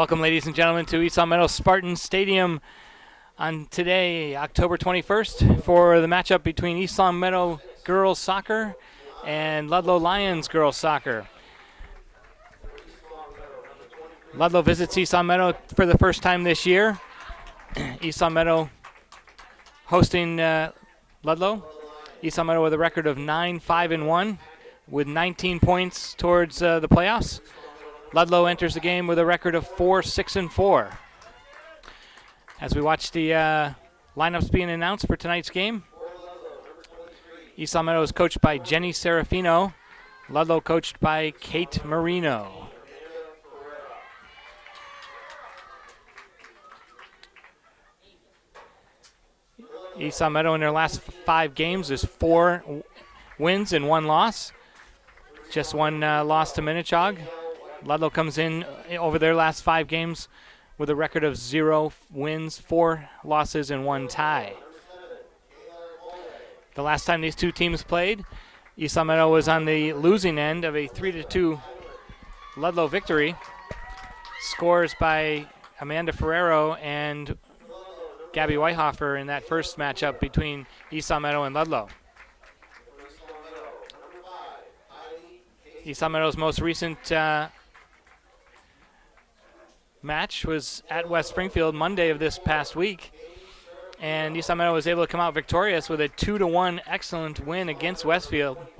Welcome, ladies and gentlemen, to East Meadow Spartans Stadium on today, October 21st, for the matchup between East Meadow girls soccer and Ludlow Lions girls soccer. Ludlow visits East Meadow for the first time this year. East Meadow hosting Ludlow. East Meadow with a record of 9-5-1 with 19 points towards the playoffs. Ludlow enters the game with a record of 4-6-4. As we watch the lineups being announced for tonight's game, East Meadow is coached by Jenny Serafino. Ludlow coached by Kate Marino. East Meadow in their last 5 games is 4 wins and 1 loss. Just 1 loss to Minnechaug. Ludlow comes in over their last 5 games with a record of 0 wins, 4 losses, and 1 tie. The last time these two teams played, East Meadow was on the losing end of a 3-2 Ludlow victory. Scores by Amanda Ferrero and Gabby Whitehofer in that first matchup between East Meadow and Ludlow. East Meadow's most recent match was at West Springfield Monday of this past week, and East Meadow was able to come out victorious with a 2-1 excellent win against West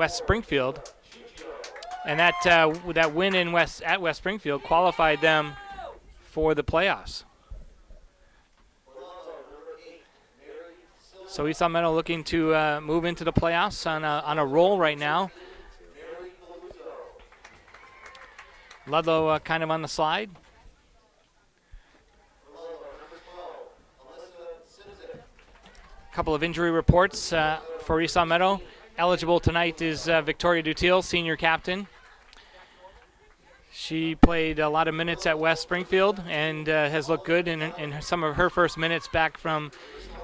Springfield, and that win at West Springfield qualified them for the playoffs. So East Meadow looking to move into the playoffs on a roll right now. Ludlow kind of on the slide. Couple of injury reports for East Meadow. Eligible tonight is Victoria Dutille, senior captain. She played a lot of minutes at West Springfield and has looked good in some of her first minutes back from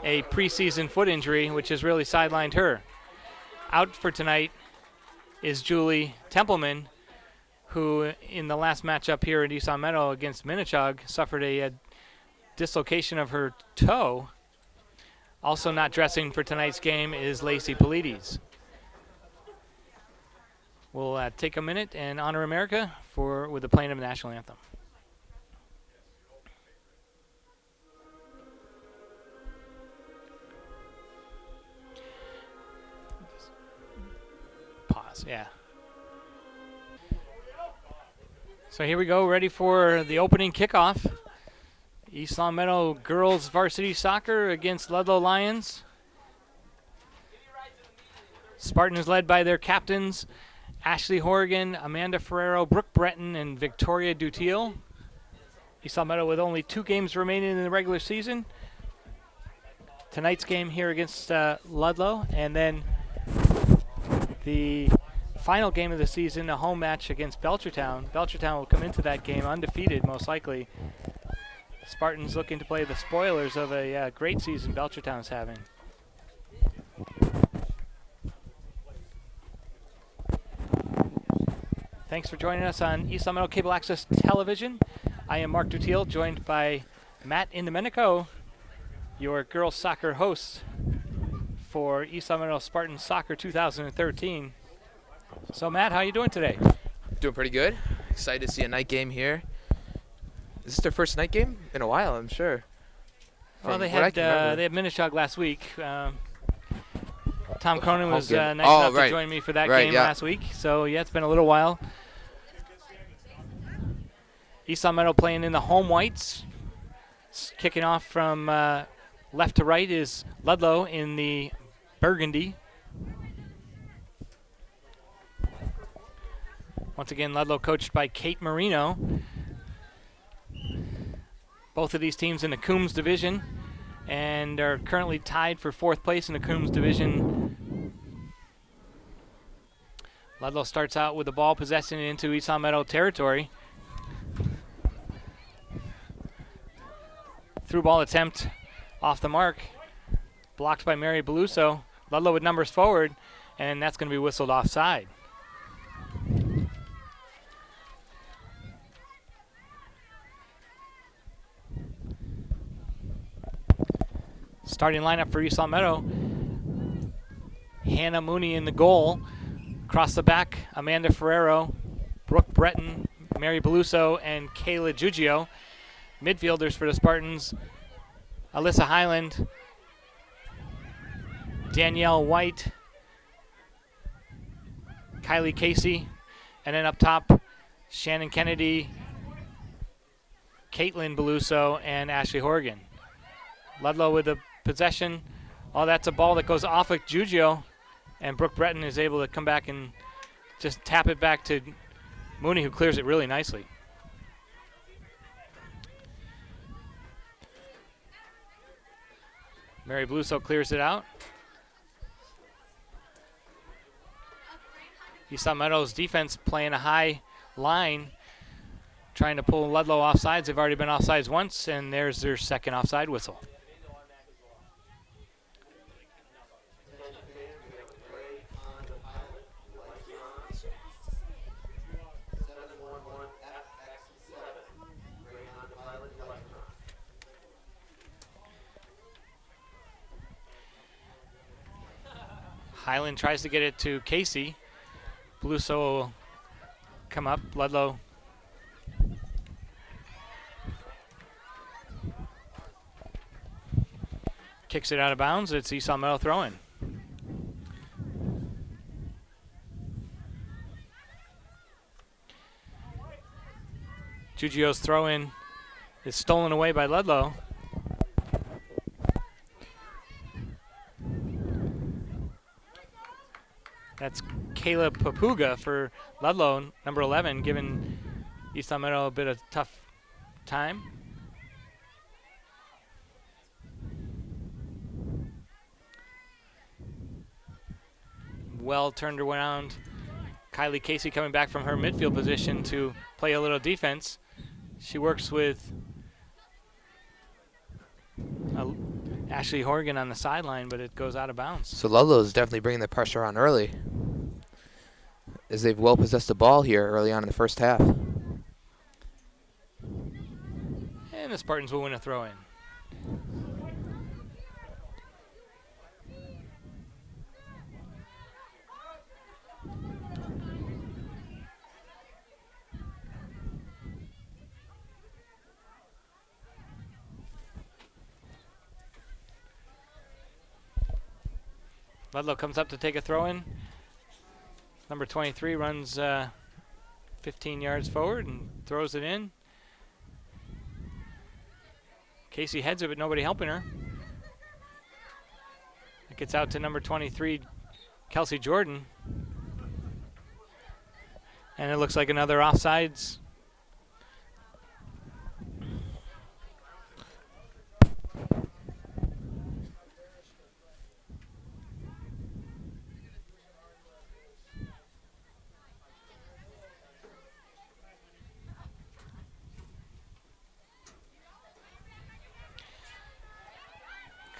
a preseason foot injury, which has really sidelined her. Out for tonight is Julie Templeman, who in the last matchup here at East Meadow against Minnechaug suffered a dislocation of her toe. Also not dressing for tonight's game is Lacey Polides. We'll take a minute and honor America with the playing of the national anthem. Pause, yeah. So here we go, ready for the opening kickoff. East Meadow girls varsity soccer against Ludlow Lions. Spartans led by their captains, Ashley Horrigan, Amanda Ferrero, Brooke Breton, and Victoria Dutille. East Meadow with only 2 games remaining in the regular season. Tonight's game here against Ludlow, and then the final game of the season, a home match against Belchertown. Belchertown will come into that game undefeated, most likely. Spartans looking to play the spoilers of a great season Belchertown's having. Thanks for joining us on East Meadow Cable Access Television. I am Mark Dutille, joined by Matt Indomenico, your girls soccer host for East Meadow Spartans Soccer 2013. So Matt, how are you doing today? Doing pretty good. Excited to see a night game here. Is this their first night game in a while? I'm sure. Well, they had Minnechaug last week. Tom Cronin was nice enough to join me for that game last week. So yeah, it's been a little while. East Meadow playing in the home whites. Kicking off from left to right is Ludlow in the burgundy. Once again, Ludlow coached by Kate Marino. Both of these teams in the Coombs division and are currently tied for 4th place in the Coombs division. Ludlow starts out with the ball, possessing it into East Meadow territory. Through ball attempt off the mark, blocked by Mary Beluso. Ludlow with numbers forward, and that's going to be whistled offside. Starting lineup for East Long Meadow. Hannah Mooney in the goal. Across the back, Amanda Ferrero, Brooke Breton, Mary Beluso, and Kayla Giugio. Midfielders for the Spartans, Alyssa Highland, Danielle White, Kylie Casey, and then up top, Shannon Kennedy, Caitlin Beluso, and Ashley Horgan. Ludlow with the possession. Oh, that's a ball that goes off of Giugio, and Brooke Breton is able to come back and just tap it back to Mooney, who clears it really nicely. Mary Beluso clears it out. East Long Meadow's defense playing a high line, trying to pull Ludlow offsides. They've already been offsides once, and there's their second offside whistle. Highland tries to get it to Casey. Beluso will come up. Ludlow kicks it out of bounds. It's East Long Meadow throwing. Giugio's throw-in is stolen away by Ludlow. That's Kayla Papuga for Ludlow, number 11, giving East Long Meadow a bit of tough time. Well turned around. Kylie Casey coming back from her midfield position to play a little defense. She works with Ashley Horgan on the sideline, but it goes out of bounds. So Ludlow is definitely bringing the pressure on early, as they've well possessed the ball here early on in the first half. And the Spartans will win a throw-in. Ludlow comes up to take a throw-in. Number 23 runs 15 yards forward and throws it in. Casey heads it, but nobody helping her. It gets out to number 23, Kelsey Jordan. And it looks like another offsides.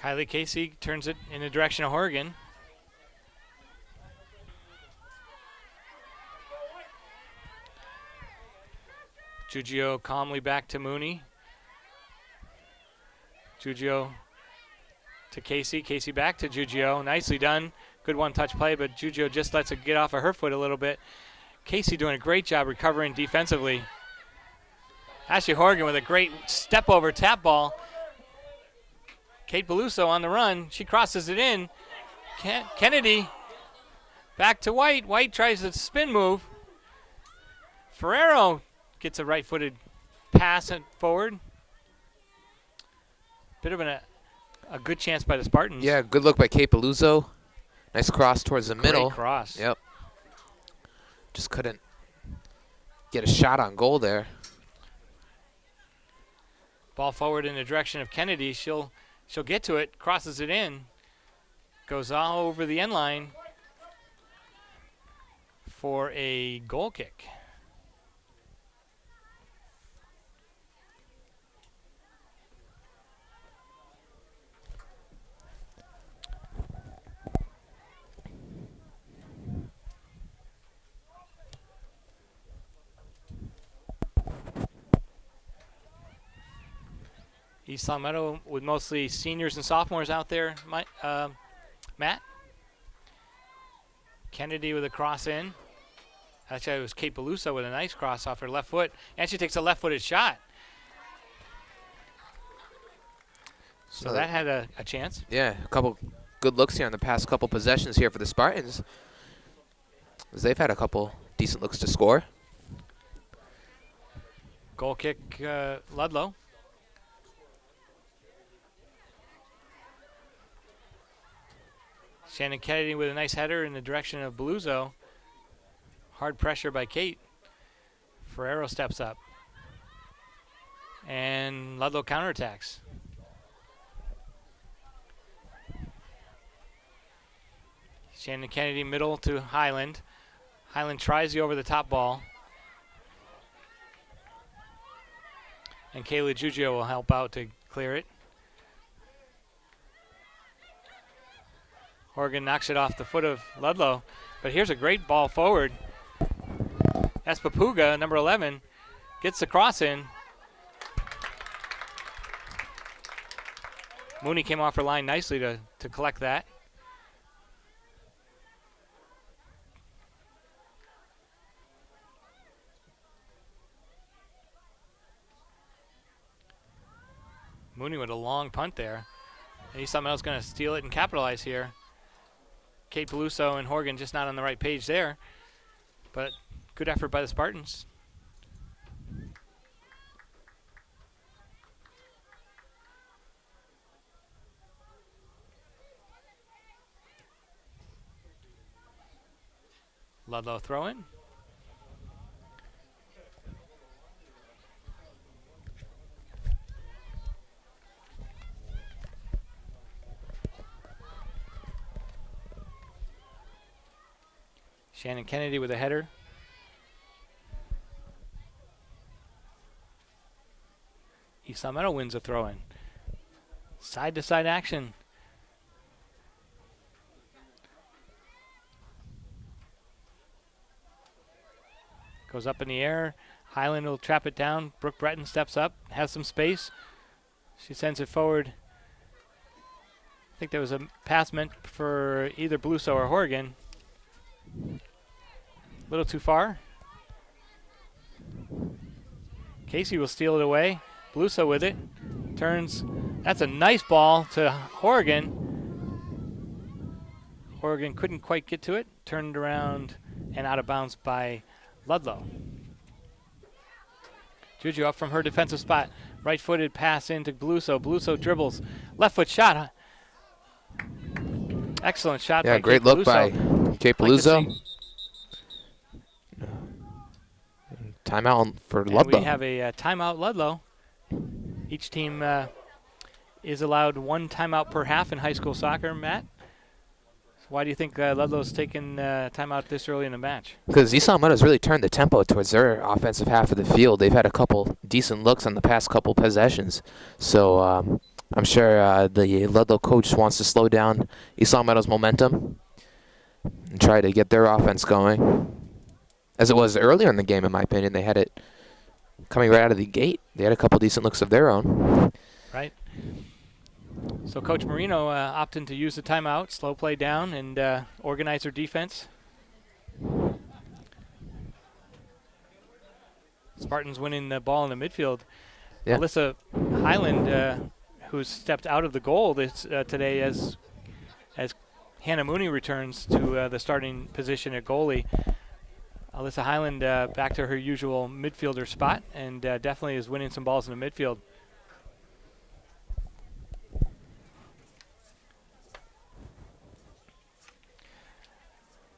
Kylie Casey turns it in the direction of Horgan. Giugio calmly back to Mooney. Giugio to Casey. Casey back to Giugio. Nicely done. Good one-touch play, but Giugio just lets it get off of her foot a little bit. Casey doing a great job recovering defensively. Ashley Horgan with a great step-over tap ball. Kate Beluso on the run. She crosses it in. Kennedy back to White. White tries a spin move. Ferrero gets a right-footed pass forward. Bit of a good chance by the Spartans. Yeah, good look by Kate Beluso. Nice cross towards the middle. Great cross. Yep. Just couldn't get a shot on goal there. Ball forward in the direction of Kennedy. She'll get to it, crosses it in, goes all over the end line for a goal kick. East Long Meadow with mostly seniors and sophomores out there, Matt. Kennedy with a cross in. Actually, it was Kate Beluso with a nice cross off her left foot. And she takes a left-footed shot. So that had a chance. Yeah, a couple good looks here on the past couple possessions here for the Spartans, as they've had a couple decent looks to score. Goal kick, Ludlow. Shannon Kennedy with a nice header in the direction of Beluso. Hard pressure by Kate. Ferrero steps up. And Ludlow counterattacks. Shannon Kennedy middle to Highland. Highland tries the over-the-top ball. And Kayla Giugio will help out to clear it. Horgan knocks it off the foot of Ludlow. But here's a great ball forward. Espapuga, number 11, gets the cross in. Mooney came off her line nicely to collect that. Mooney with a long punt there. And East Long Meadow's going to steal it and capitalize here. Kate Beluso and Horgan just not on the right page there. But good effort by the Spartans. Ludlow throw in. Shannon Kennedy with a header. East Long Meadow wins a throw-in. Side-to-side action. Goes up in the air. Highland will trap it down. Brooke Breton steps up, has some space. She sends it forward. I think there was a pass meant for either Beluso or Horgan. A little too far. Casey will steal it away. Beluso with it. Turns. That's a nice ball to Horgan. Horgan couldn't quite get to it. Turned around and out of bounds by Ludlow. Juju up from her defensive spot. Right-footed pass into Beluso. Beluso dribbles. Left foot shot. Excellent shot by great Kate look Beluso. by Kate Beluso. Timeout for Ludlow. We have a timeout Ludlow. Each team is allowed one timeout per half in high school soccer, Matt. So why do you think Ludlow's taken timeout this early in the match? Because East Long Meadow's really turned the tempo towards their offensive half of the field. They've had a couple decent looks on the past couple possessions. So I'm sure the Ludlow coach wants to slow down East Long Meadow's momentum and try to get their offense going. As it was earlier in the game, in my opinion, they had it coming right out of the gate. They had a couple decent looks of their own. Right. So Coach Marino opting to use the timeout, slow play down, and organize their defense. Spartans winning the ball in the midfield. Yeah. Alyssa Highland, who's stepped out of the goal today as Hannah Mooney returns to the starting position at goalie. Alyssa Highland back to her usual midfielder spot and definitely is winning some balls in the midfield.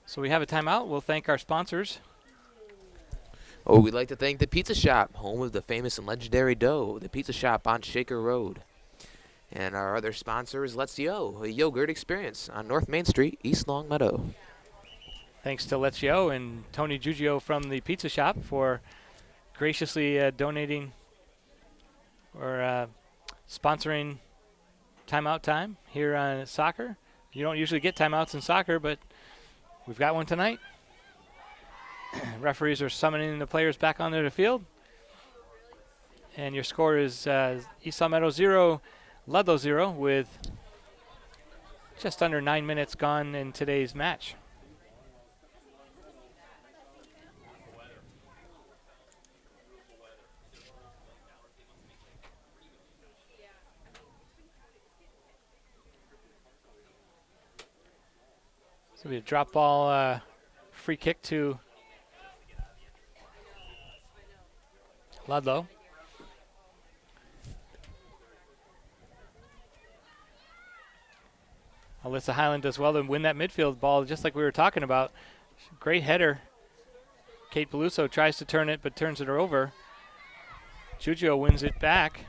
So we have a timeout. We'll thank our sponsors. Oh, we'd like to thank the Pizza Shop, home of the famous and legendary dough, the Pizza Shop on Shaker Road. And our other sponsor is Let's Yo, a yogurt experience on North Main Street, East Long Meadow. Thanks to Let's Yo and Tony Giugio from the Pizza Shop for graciously donating or sponsoring timeout time here on soccer. You don't usually get timeouts in soccer, but we've got one tonight. Referees are summoning the players back onto the field. And your score is East Meadow 0, Ludlow 0, with just under 9 minutes gone in today's match. So we have a drop ball free kick to Ludlow. Alyssa Highland does well to win that midfield ball, just like we were talking about. Great header. Kate Peluso tries to turn it, but turns it over. Giugio wins it back.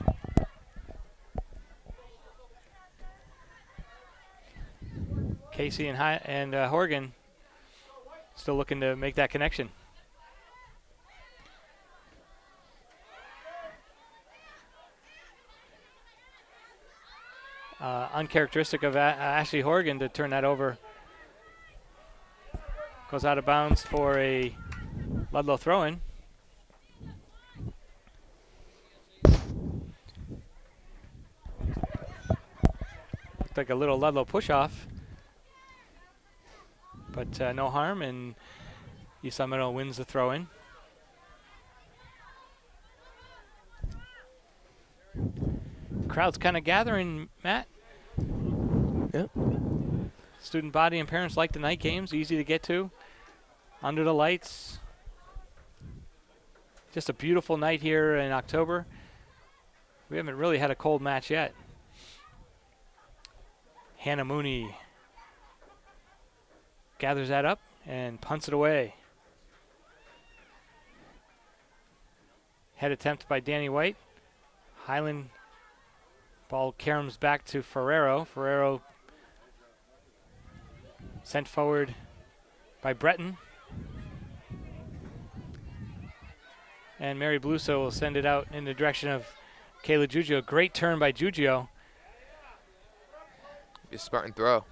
Casey and Horgan still looking to make that connection. Uncharacteristic of Ashley Horgan to turn that over. Goes out of bounds for a Ludlow throw-in. Looked like a little Ludlow push-off, but no harm, and East Meadow wins the throw-in. Crowd's kind of gathering, Matt. Yep. Student body and parents like the night games, easy to get to. Under the lights. Just a beautiful night here in October. We haven't really had a cold match yet. Hannah Mooney gathers that up and punts it away. Head attempt by Danny White. Highland ball caroms back to Ferrero. Ferrero sent forward by Breton. And Mary Bluso will send it out in the direction of Kayla Giugio. Great turn by Giugio. A Spartan throw.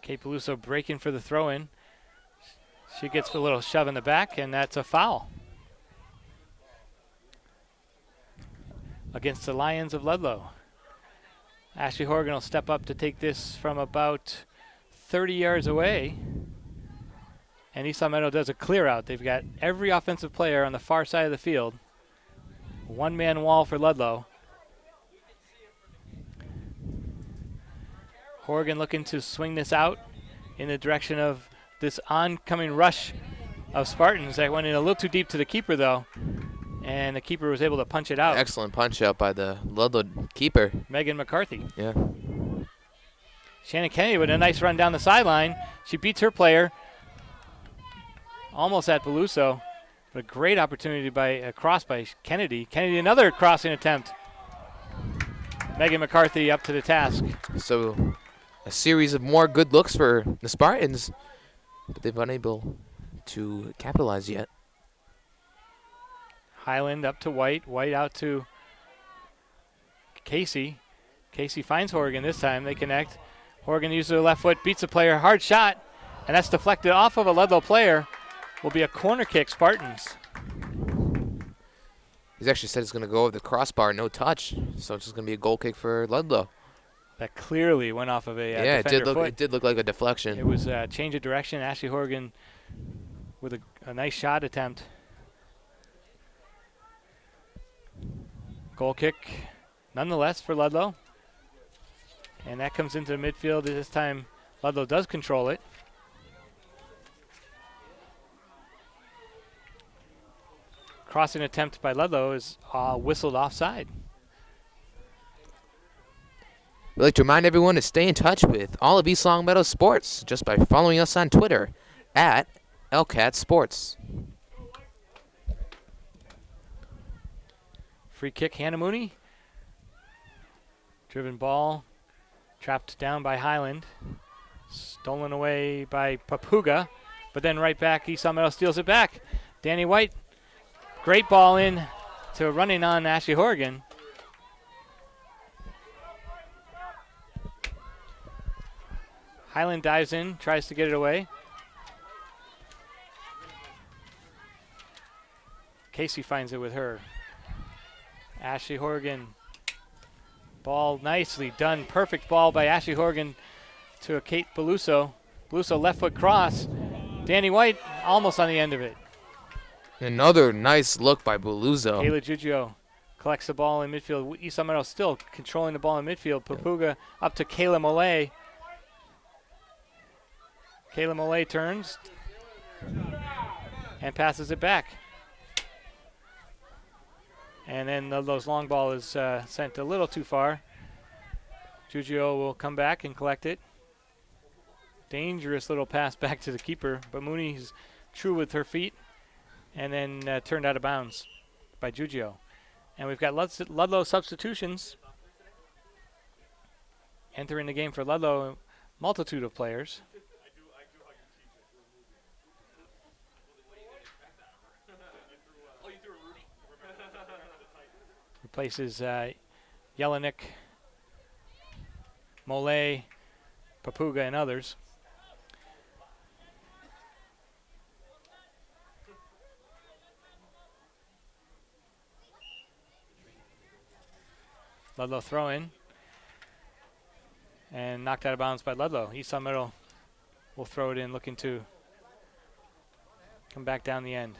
Kate Peluso breaking for the throw-in. She gets a little shove in the back, and that's a foul against the Lions of Ludlow. Ashley Horgan will step up to take this from about 30 yards away. And East Meadow does a clear out. They've got every offensive player on the far side of the field. One-man wall for Ludlow. Horgan looking to swing this out in the direction of this oncoming rush of Spartans. That went in a little too deep to the keeper, though. And the keeper was able to punch it out. Excellent punch out by the Ludlow keeper. Megan McCarthy. Yeah. Shannon Kennedy with a nice run down the sideline. She beats her player. Almost at Beluso. But a great opportunity by a cross by Kennedy. Kennedy, another crossing attempt. Megan McCarthy up to the task. So a series of more good looks for the Spartans, but they've been unable to capitalize yet. Highland up to White. White out to Casey. Casey finds Horgan this time. They connect. Horgan uses her left foot, beats the player. Hard shot, and that's deflected off of a Ludlow player. Will be a corner kick, Spartans. He's actually said it's going to go over the crossbar, no touch. So it's just going to be a goal kick for Ludlow. That clearly went off of a yeah, defender foot. It did look like a deflection. It was a change of direction. Ashley Horgan with a nice shot attempt. Goal kick, nonetheless, for Ludlow. And that comes into the midfield. This time, Ludlow does control it. Crossing attempt by Ludlow is whistled offside. We'd like to remind everyone to stay in touch with all of East Longmeadow Sports just by following us on Twitter at LCAT Sports. Free kick, Hannah Mooney. Driven ball, trapped down by Highland. Stolen away by Papuga, but then right back, East Meadow steals it back. Danny White, great ball in to running on Ashley Horgan. Highland dives in, tries to get it away. Casey finds it with her. Ashley Horgan. Ball nicely done. Perfect ball by Ashley Horgan to a Kate Beluso. Beluso left foot cross. Danny White almost on the end of it. Another nice look by Beluso. Kayla Giugio collects the ball in midfield. East Long Meadow still controlling the ball in midfield. Papuga up to Kayla Mollet. Kayla Mollet turns and passes it back. And then Ludlow's long ball is sent a little too far. Giugio will come back and collect it. Dangerous little pass back to the keeper, but Mooney's true with her feet and then turned out of bounds by Giugio. And we've got Ludlow substitutions entering the game for Ludlow, multitude of players. Replaces Jelinek, Mollet, Papuga, and others. Ludlow throw in and knocked out of bounds by Ludlow. East Long Meadow will throw it in, looking to come back down the end.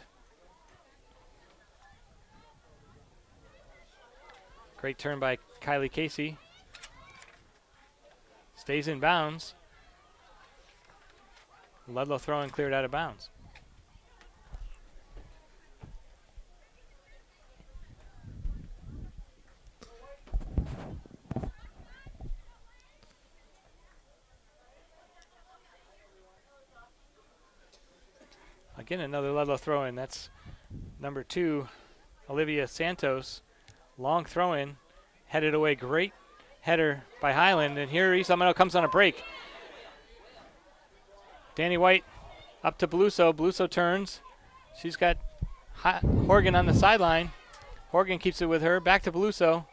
Great turn by Kylie Casey. Stays in bounds. Ludlow throwing cleared out of bounds. Again, another Ludlow throw in. That's number 2, Olivia Santos. Long throw in, headed away. Great header by Highland. And here East Long Meadow comes on a break. Danny White up to Beluso. Beluso turns. She's got Horgan on the sideline. Horgan keeps it with her. Back to Beluso.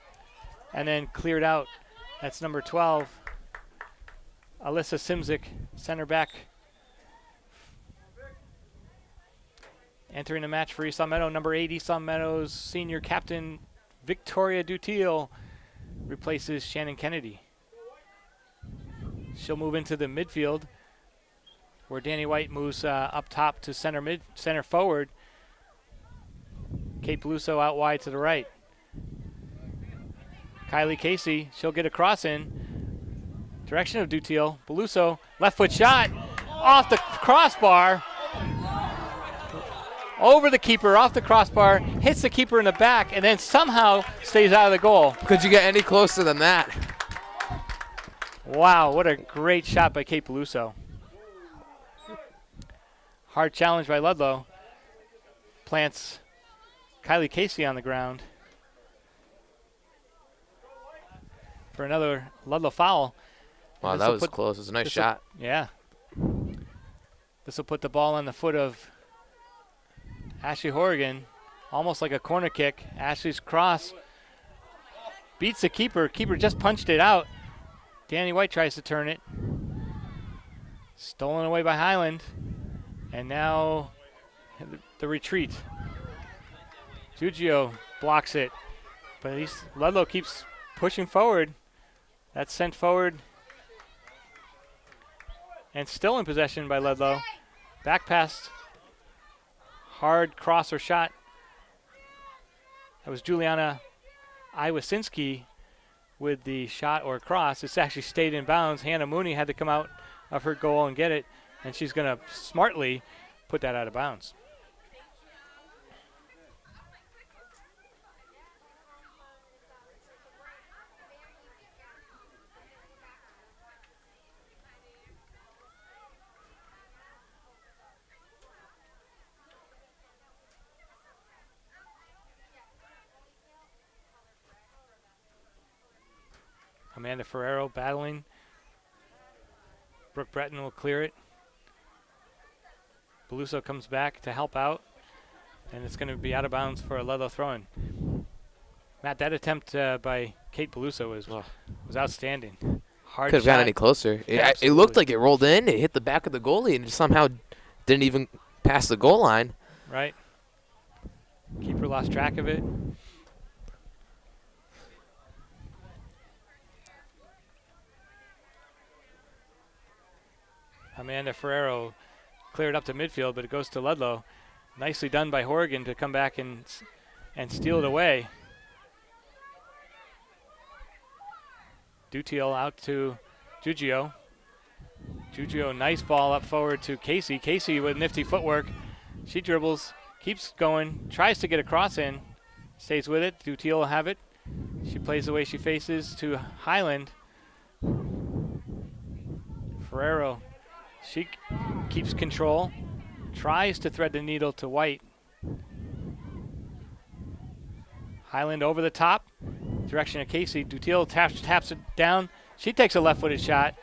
And then cleared out. That's number 12, Alyssa Simzik, center back. Entering the match for East Long Meadow, number 8, East Long Meadow's senior captain, Victoria Dutiel, replaces Shannon Kennedy. She'll move into the midfield, where Danny White moves up top to center forward. Kate Beluso out wide to the right. Kylie Casey, she'll get a cross in. Direction of Dutiel. Beluso, left foot shot, off the crossbar. Over the keeper, off the crossbar, hits the keeper in the back, and then somehow stays out of the goal. Could you get any closer than that? Wow, what a great shot by Kate Beluso. Hard challenge by Ludlow. Plants Kylie Casey on the ground for another Ludlow foul. Wow, that was close. It was a nice shot. Yeah. This will put the ball on the foot of Ashley Horgan, almost like a corner kick. Ashley's cross beats the keeper. Keeper just punched it out. Danny White tries to turn it. Stolen away by Highland. And now the retreat. Giugio blocks it. But at least Ludlow keeps pushing forward. That's sent forward. And still in possession by Ludlow. Back pass. Hard cross or shot. That was Juliana Iwasinski with the shot or cross. It's actually stayed in bounds. Hannah Mooney had to come out of her goal and get it, and she's going to smartly put that out of bounds. Amanda Ferrero battling. Brooke Breton will clear it. Beluso comes back to help out, and it's going to be out of bounds for a Ludlow throw-in. Matt, that attempt by Kate Beluso was outstanding. Hard Could have shot. gotten any closer. It looked like it rolled in, it hit the back of the goalie, and it somehow didn't even pass the goal line. Right. Keeper lost track of it. Amanda Ferrero cleared up to midfield, but it goes to Ludlow. Nicely done by Horgan to come back and steal it away. Dutiel out to Giugio. Giugio, nice ball up forward to Casey. Casey with nifty footwork. She dribbles, keeps going, tries to get a cross in, stays with it. Dutiel will have it. She plays the way she faces to Highland. Ferrero, she keeps control, tries to thread the needle to White. Highland over the top, direction of Casey. Dutiel taps it down. She takes a left-footed shot.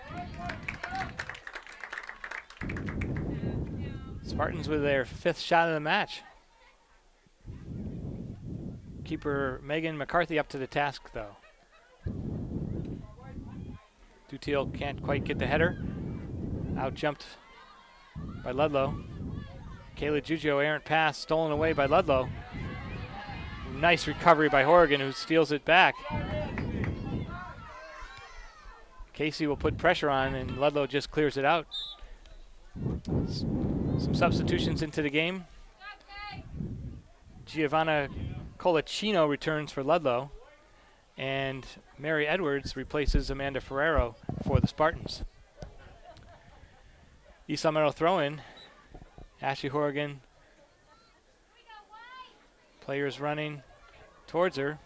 Spartans with their 5th shot of the match. Keeper Megan McCarthy up to the task, though. Dutiel can't quite get the header. Out jumped by Ludlow. Kayla Giugio, errant pass, stolen away by Ludlow. Nice recovery by Horgan, who steals it back. Casey will put pressure on, and Ludlow just clears it out. Some substitutions into the game. Giovanna Colacino returns for Ludlow, and Mary Edwards replaces Amanda Ferrero for the Spartans. East Salmento throw-in. Ashley Horgan. Players running towards her.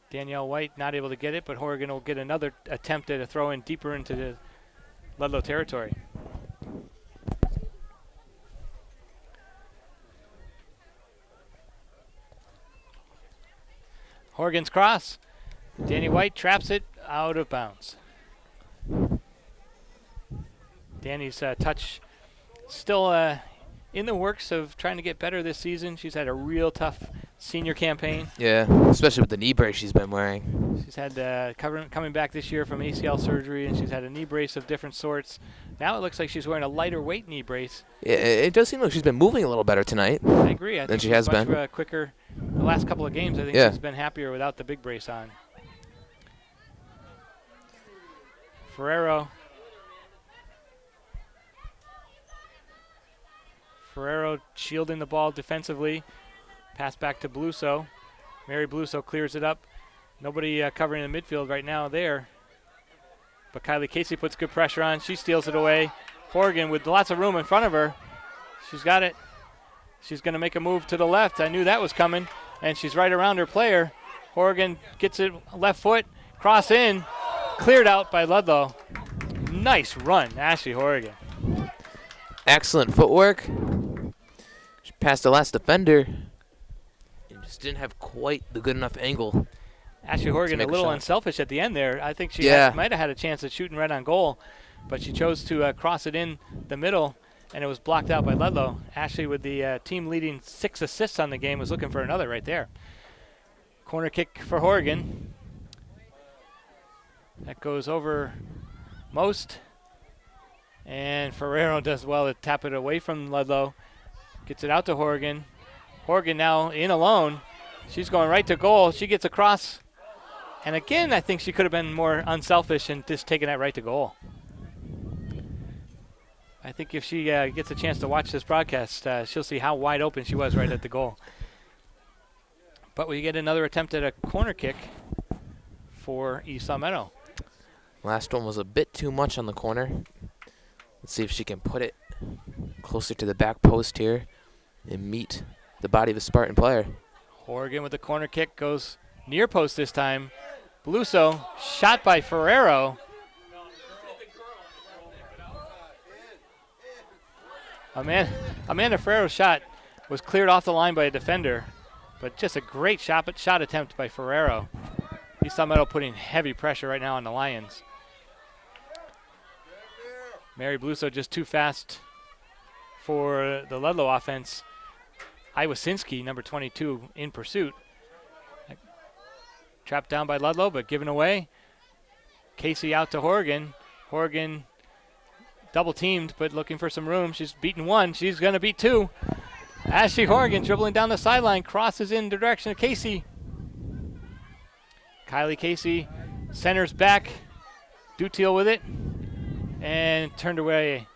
Danielle White not able to get it, but Horgan will get another attempt at a throw-in deeper into the Ludlow territory. Horgan's cross. Danny White traps it out of bounds. Danny's touch still in the works of trying to get better this season. She's had a real tough senior campaign. Yeah, especially with the knee brace she's been wearing. She's had coming back this year from ACL surgery, and she's had a knee brace of different sorts. Now it looks like she's wearing a lighter weight knee brace. Yeah, it does seem like she's been moving a little better tonight. I agree. I think she has much, been. Quicker the last couple of games. I think Yeah. she's been happier without the big brace on. Ferrero shielding the ball defensively. Pass back to Bluso. Mary Bluso clears it up. Nobody covering the midfield right now there. But Kylie Casey puts good pressure on. She steals it away. Horgan with lots of room in front of her. She's got it. She's going to make a move to the left. I knew that was coming. And she's right around her player. Horgan gets it left foot. Cross in. Cleared out by Ludlow. Nice run, Ashley Horgan. Excellent footwork. She passed the last defender and just didn't have quite the good enough angle. Ashley Horgan a make a little shot. unselfish at the end there. I think she Yeah. might have had a chance at shooting right on goal, but she chose to cross it in the middle, and it was blocked out by Ludlow. Ashley, with the team leading 6 assists on the game, was looking for another right there. Corner kick for Horgan. That goes over most, and Ferrero does well to tap it away from Ludlow. Gets it out to Horgan. Horgan now in alone. She's going right to goal. She gets across. And again, I think she could have been more unselfish and just taken that right to goal. I think if she gets a chance to watch this broadcast, she'll see how wide open she was right at the goal. But we get another attempt at a corner kick for East Salmento. Last one was a bit too much on the corner. Let's see if she can put it closer to the back post here and meet the body of a Spartan player. Horgan with the corner kick goes near post this time. Bluso, shot by Ferrero. Amanda Ferrero's shot was cleared off the line by a defender, but just a great shot attempt by Ferrero. East Salmento putting heavy pressure right now on the Lions. Mary Bluso just too fast for the Ludlow offense. Iwasinski, number 22, in pursuit. Trapped down by Ludlow, but given away. Casey out to Horgan. Horgan double teamed, but looking for some room. She's beaten one. She's going to beat two. Ashley Horgan dribbling down the sideline, crosses in the direction of Casey. Kylie Casey centers back. Dutiel with it. And turned away.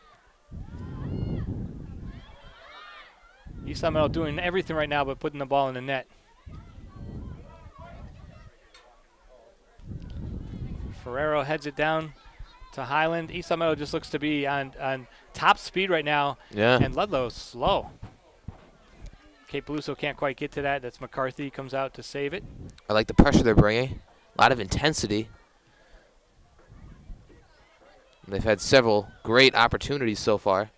East Long Meadow doing everything right now but putting the ball in the net. Ferrero heads it down to Highland. East Long Meadow just looks to be on top speed right now. Yeah. And Ludlow's slow. Kate Beluso can't quite get to that. That's McCarthy comes out to save it. I like the pressure they're bringing. A lot of intensity. They've had several great opportunities so far.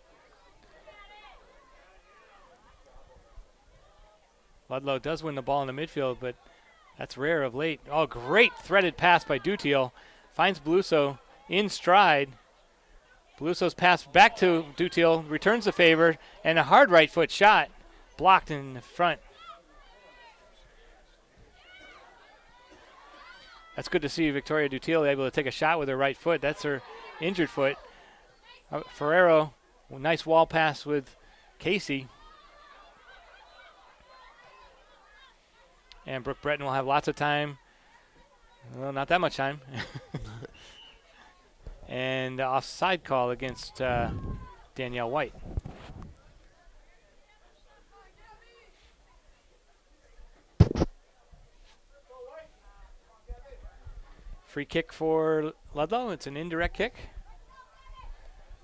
Ludlow does win the ball in the midfield, but that's rare of late. Oh, great threaded pass by Dutiel. Finds Beluso in stride. Beluso's pass back to Dutiel, returns the favor, and a hard right foot shot blocked in the front. That's good to see Victoria Dutiel able to take a shot with her right foot. That's her injured foot. Ferrero, nice wall pass with Casey. And Brooke Breton will have lots of time. Well, not that much time. And offside call against Danielle White. Free kick for Ludlow. It's an indirect kick.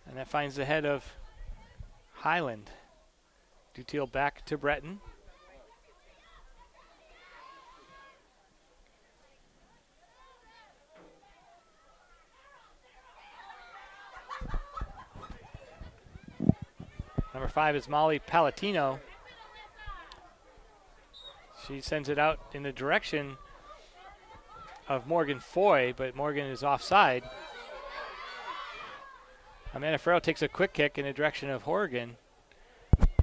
And that finds the head of Highland. Dutiel back to Breton. Number 5 is Molly Palatino. She sends it out in the direction of Morgan Foy, but Morgan is offside. Amanda Farrell takes a quick kick in the direction of Horgan.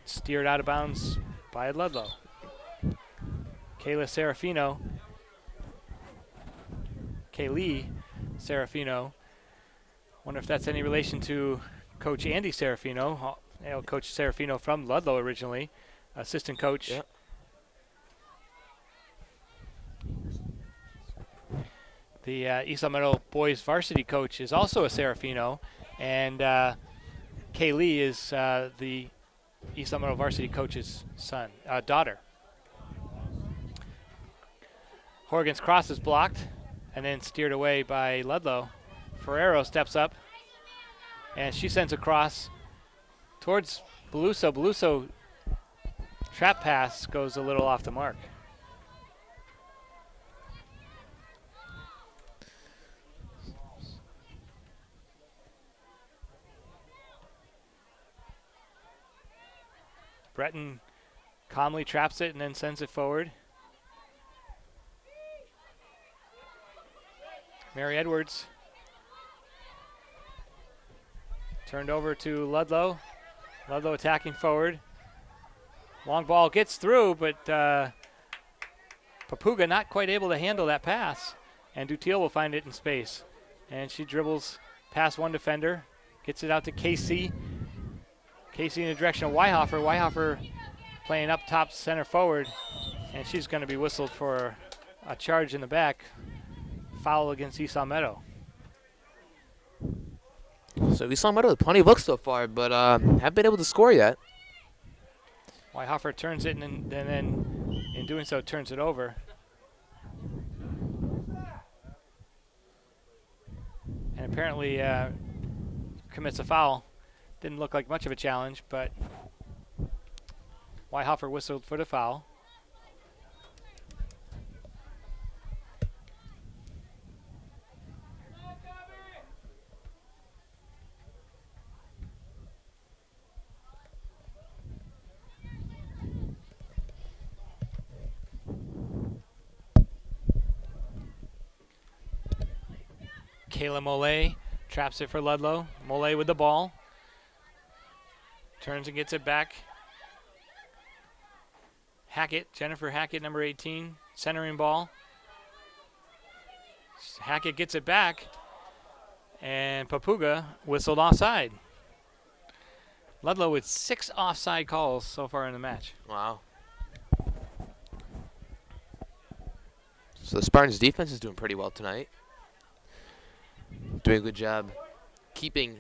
Steered out of bounds by Ludlow. Kaylee Serafino. Wonder if that's any relation to Coach Andy Serafino. Coach Serafino from Ludlow originally, assistant coach. Yep. The East Long Meadow boys varsity coach is also a Serafino, and Kaylee is the East Long Meadow varsity coach's daughter. Horgan's cross is blocked and then steered away by Ludlow. Ferrero steps up, and she sends a cross towards Beluso. Beluso trap pass goes a little off the mark. Breton calmly traps it and then sends it forward. Mary Edwards turned over to Ludlow. Ludlow attacking forward. Long ball gets through, but Papuga not quite able to handle that pass. And Dutiel will find it in space. And she dribbles past one defender, gets it out to Casey. Casey in the direction of Wyhofer. Wyhofer playing up top center forward. And she's going to be whistled for a charge in the back. Foul against East Long Meadow. So East Long Meadow with plenty of looks so far, but haven't been able to score yet. Wyhofer turns it and then in doing so turns it over. And apparently commits a foul. Didn't look like much of a challenge, but Wyhofer whistled for the foul. Kayla Mollet traps it for Ludlow. Mollet with the ball. Turns and gets it back. Hackett, Jennifer Hackett, number 18, centering ball. Hackett gets it back, and Papuga whistled offside. Ludlow with 6 offside calls so far in the match. Wow. So the Spartans defense is doing pretty well tonight. Doing a good job keeping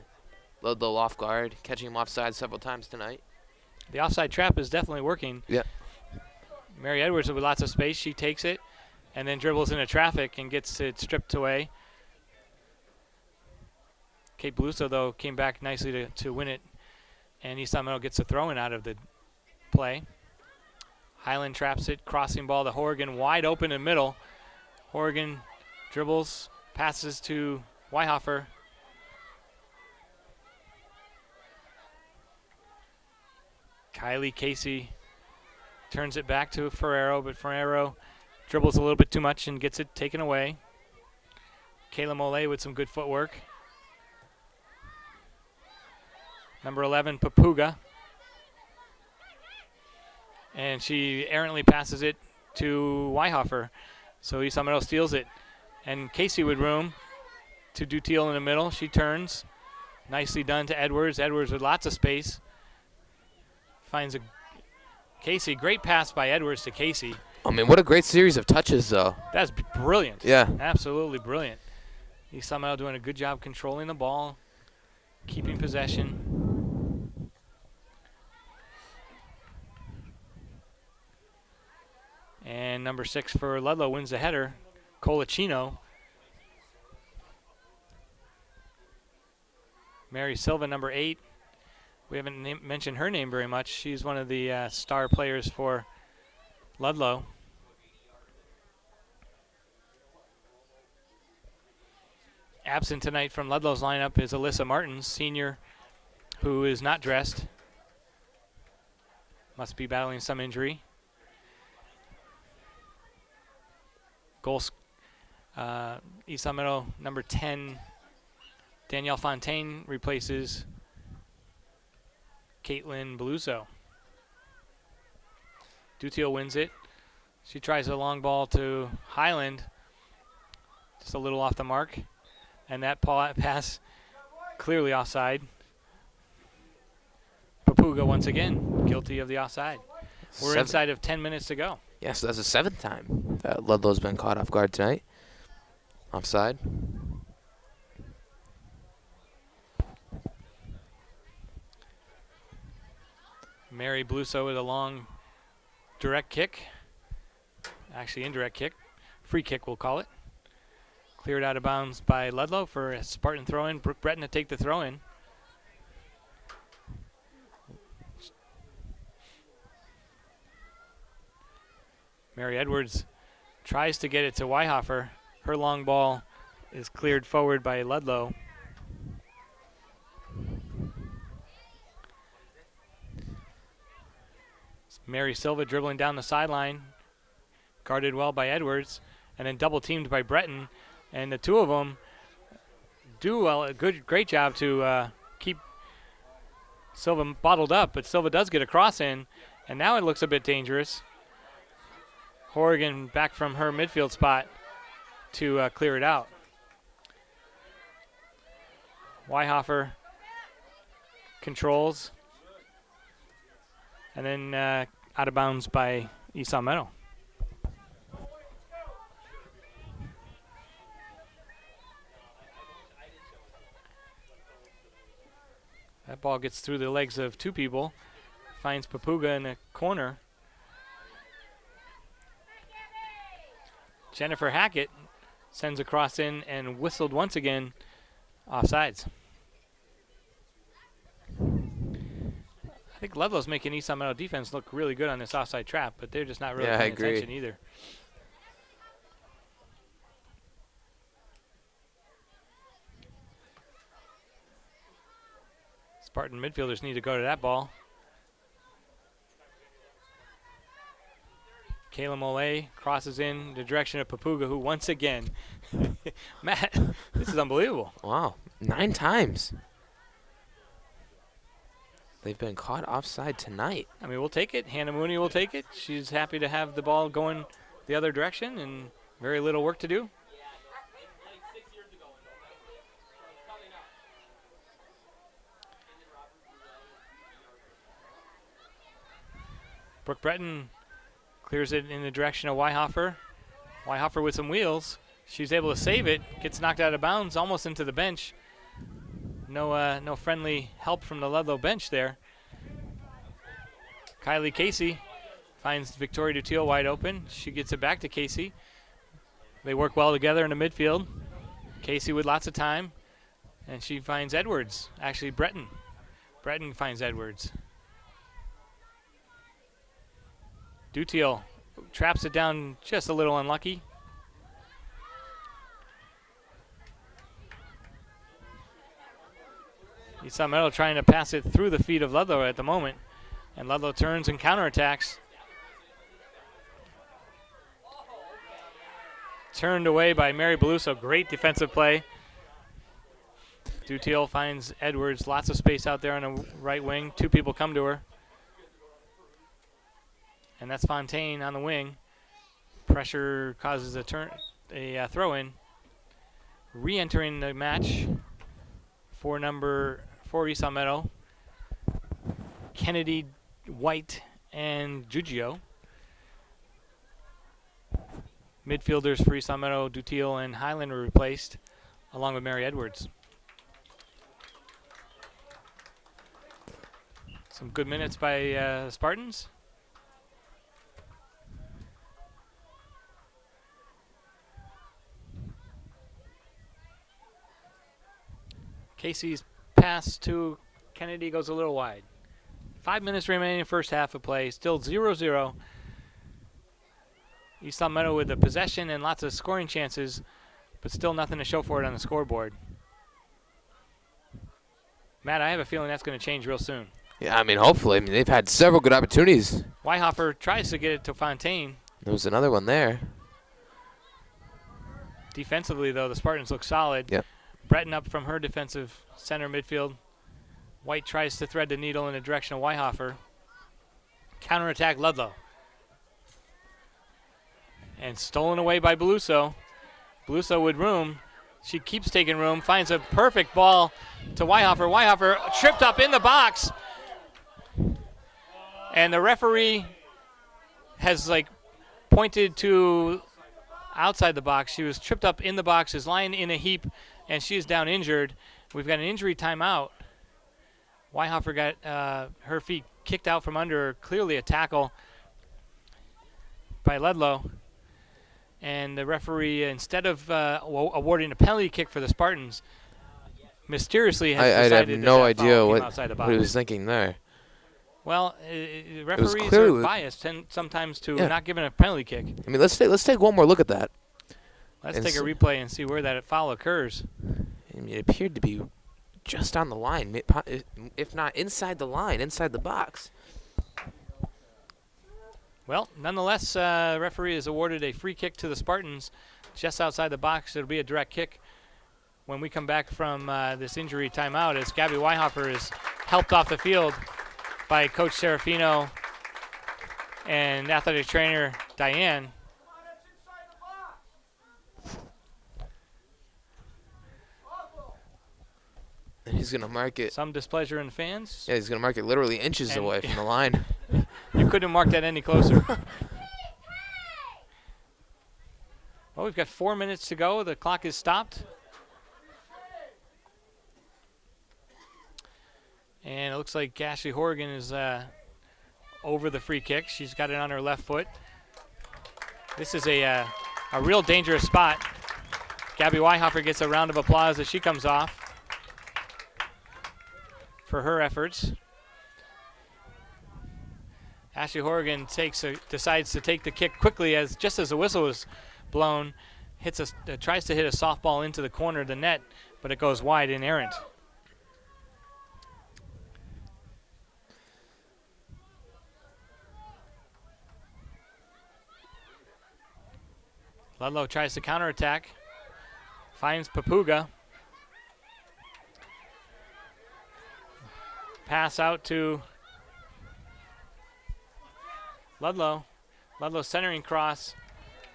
Ludlow off guard, catching him offside several times tonight. The offside trap is definitely working. Yep. Mary Edwards with lots of space. She takes it and then dribbles into traffic and gets it stripped away. Kate Beluso, though, came back nicely to win it. And East Meadow gets a throw-in out of the play. Highland traps it, crossing ball to Horrigan, wide open in the middle. Horrigan dribbles, passes to Weihofer. Kylie Casey turns it back to Ferrero, but Ferrero dribbles a little bit too much and gets it taken away. Kayla Mole with some good footwork. Number 11, Papuga. And she errantly passes it to Weihofer. So East Meadow steals it. And Casey with room to Dutiel in the middle. She turns. Nicely done to Edwards. Edwards with lots of space. Finds a Casey. Great pass by Edwards to Casey. I mean, what a great series of touches, though. That's brilliant. Yeah. Absolutely brilliant. East Meadow doing a good job controlling the ball, keeping possession. And number 6 for Ludlow wins the header, Colacino. Mary Silva, number 8. We haven't mentioned her name very much. She's one of the star players for Ludlow. Absent tonight from Ludlow's lineup is Alyssa Martins, senior, who is not dressed. Must be battling some injury. Goals, East Meadow, number 10, Danielle Fontaine replaces Caitlin Beluso. Dutiel wins it. She tries a long ball to Highland, just a little off the mark. And that pass clearly offside. Papuga once again guilty of the offside. We're inside of 10 minutes to go. Yeah, so that's the 7th time that Ludlow's been caught off guard tonight. Offside. Mary Beluso with a long direct kick. Actually, indirect kick. Free kick, we'll call it. Cleared out of bounds by Ludlow for a Spartan throw-in. Brooke Breton to take the throw-in. Mary Edwards tries to get it to Weihofer. Her long ball is cleared forward by Ludlow. Mary Silva dribbling down the sideline. Guarded well by Edwards. And then double teamed by Breton. And the two of them do a great job to keep Silva bottled up. But Silva does get a cross in. And now it looks a bit dangerous. Horrigan back from her midfield spot to clear it out. Weihofer controls. And then out of bounds by East Meadow. That ball gets through the legs of two people. Finds Papuga in the corner. Jennifer Hackett sends a cross in and whistled once again offsides. I think Ludlow's making East Meadow defense look really good on this offside trap, but they're just not really paying attention either. Spartan midfielders need to go to that ball. Kayla Mole crosses in the direction of Papuga, who once again, Matt, this is unbelievable. Wow, 9 times. They've been caught offside tonight. I mean, we'll take it. Hannah Mooney will take it. She's happy to have the ball going the other direction and very little work to do. Brooke Breton clears it in the direction of Weihofer. Weihofer with some wheels. She's able to save it. Gets knocked out of bounds, almost into the bench. No friendly help from the Ludlow bench there. Kylie Casey finds Victoria Dutiel wide open. She gets it back to Casey. They work well together in the midfield. Casey with lots of time. And she finds Edwards. Actually, Breton. Breton finds Edwards. Dutiel traps it down just a little unlucky. East Sun Meadow trying to pass it through the feet of Ludlow at the moment. And Ludlow turns and counterattacks. Turned away by Mary Beluso. Great defensive play. Dutiel finds Edwards. Lots of space out there on the right wing. Two people come to her. And that's Fontaine on the wing. Pressure causes a throw-in. Re-entering the match for East Sun Meadow, Kennedy, White, and Giugio. Midfielders for East Sun Meadow, Dutiel and Highland were replaced, along with Mary Edwards. Some good minutes by Spartans. Casey's pass to Kennedy goes a little wide. 5 minutes remaining first half of play. Still 0-0. East Sun Meadow with the possession and lots of scoring chances, but still nothing to show for it on the scoreboard. Matt, I have a feeling that's going to change real soon. Yeah, I mean, hopefully. I mean, they've had several good opportunities. Weihofer tries to get it to Fontaine. There was another one there. Defensively, though, the Spartans look solid. Yep. Breton up from her defensive center midfield. White tries to thread the needle in the direction of Weihofer. Counterattack Ludlow. And stolen away by Beluso. Beluso with room. She keeps taking room, finds a perfect ball to Weihofer. Weihofer tripped up in the box. And the referee has pointed to outside the box. She was tripped up in the box, is lying in a heap, and she is down injured. We've got an injury timeout. Weihofer got her feet kicked out from under her. Clearly a tackle by Ludlow. And the referee, instead of awarding a penalty kick for the Spartans, mysteriously has decided I have no idea what he was thinking there. Well, referees are biased sometimes to not giving a penalty kick. I mean, let's take one more look at that. Let's take a replay and see where that foul occurs. I mean, it appeared to be just on the line, if not inside the line, inside the box. Well, nonetheless, referee has awarded a free kick to the Spartans just outside the box. It'll be a direct kick when we come back from this injury timeout, as Gabby Weihofer is helped off the field by Coach Serafino and athletic trainer Diane. And he's going to mark it. Some displeasure in the fans. Yeah, he's going to mark it literally inches away from the line. You couldn't have marked that any closer. Well, we've got 4 minutes to go. The clock is stopped. And it looks like Ashley Horrigan is over the free kick. She's got it on her left foot. This is a real dangerous spot. Gabby Weihofer gets a round of applause as she comes off for her efforts. Ashley Horrigan decides to take the kick quickly just as the whistle was blown. Tries to hit a softball into the corner of the net, but it goes wide and errant. Ludlow tries to counterattack. Finds Papuga. Pass out to Ludlow. Ludlow centering cross,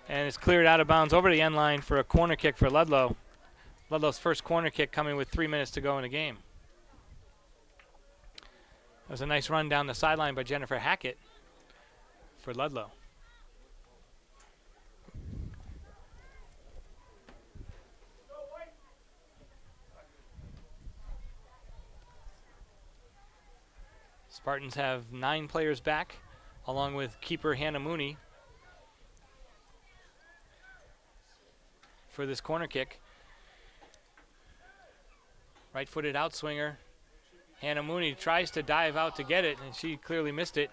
and it's cleared out of bounds over the end line for a corner kick for Ludlow. Ludlow's first corner kick coming with 3 minutes to go in the game. That was a nice run down the sideline by Jennifer Hackett. for Ludlow. Spartans have 9 players back, along with keeper Hannah Mooney for this corner kick. Right-footed outswinger. Hannah Mooney tries to dive out to get it, and she clearly missed it.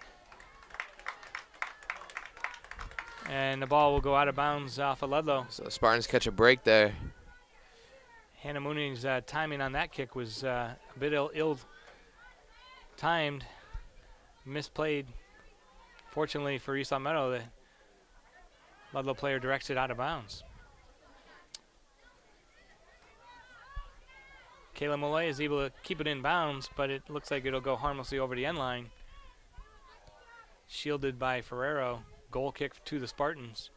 And the ball will go out of bounds off of Ludlow. So Spartans catch a break there. Hannah Mooney's timing on that kick was a bit ill-timed, misplayed. Fortunately for East Long Meadow, the Ludlow player directs it out of bounds. Kayla Molay is able to keep it in bounds, but it looks like it'll go harmlessly over the end line. Shielded by Ferrero. Goal kick to the Spartans.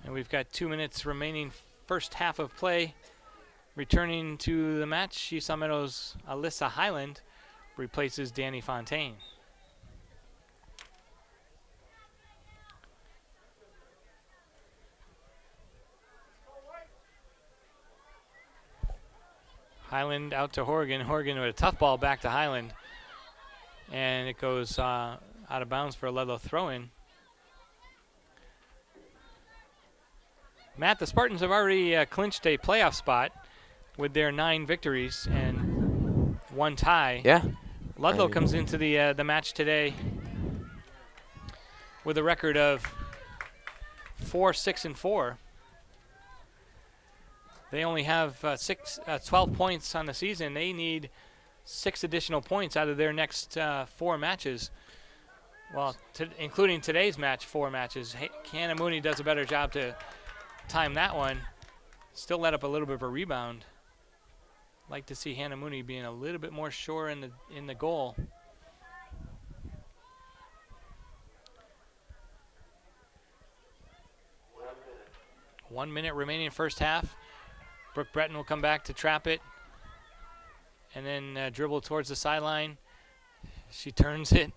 And we've got 2 minutes remaining, first half of play. Returning to the match, East Long Meadow's Alyssa Highland replaces Danny Fontaine. Highland out to Horgan. Horgan with a tough ball back to Highland. And it goes out of bounds for a Ludlow throw-in. Matt, the Spartans have already clinched a playoff spot with their 9 victories and 1 tie. Yeah. Ludlow comes into the match today with a record of 4-6-4. They only have 12 points on the season. They need 6 additional points out of their next 4 matches. Well, including today's match, 4 matches. Hannah Mooney does a better job to time that one. Still let up a little bit of a rebound. Like to see Hannah Mooney being a little bit more sure in the goal. One minute remaining in first half. Brooke Breton will come back to trap it and then dribble towards the sideline. She turns it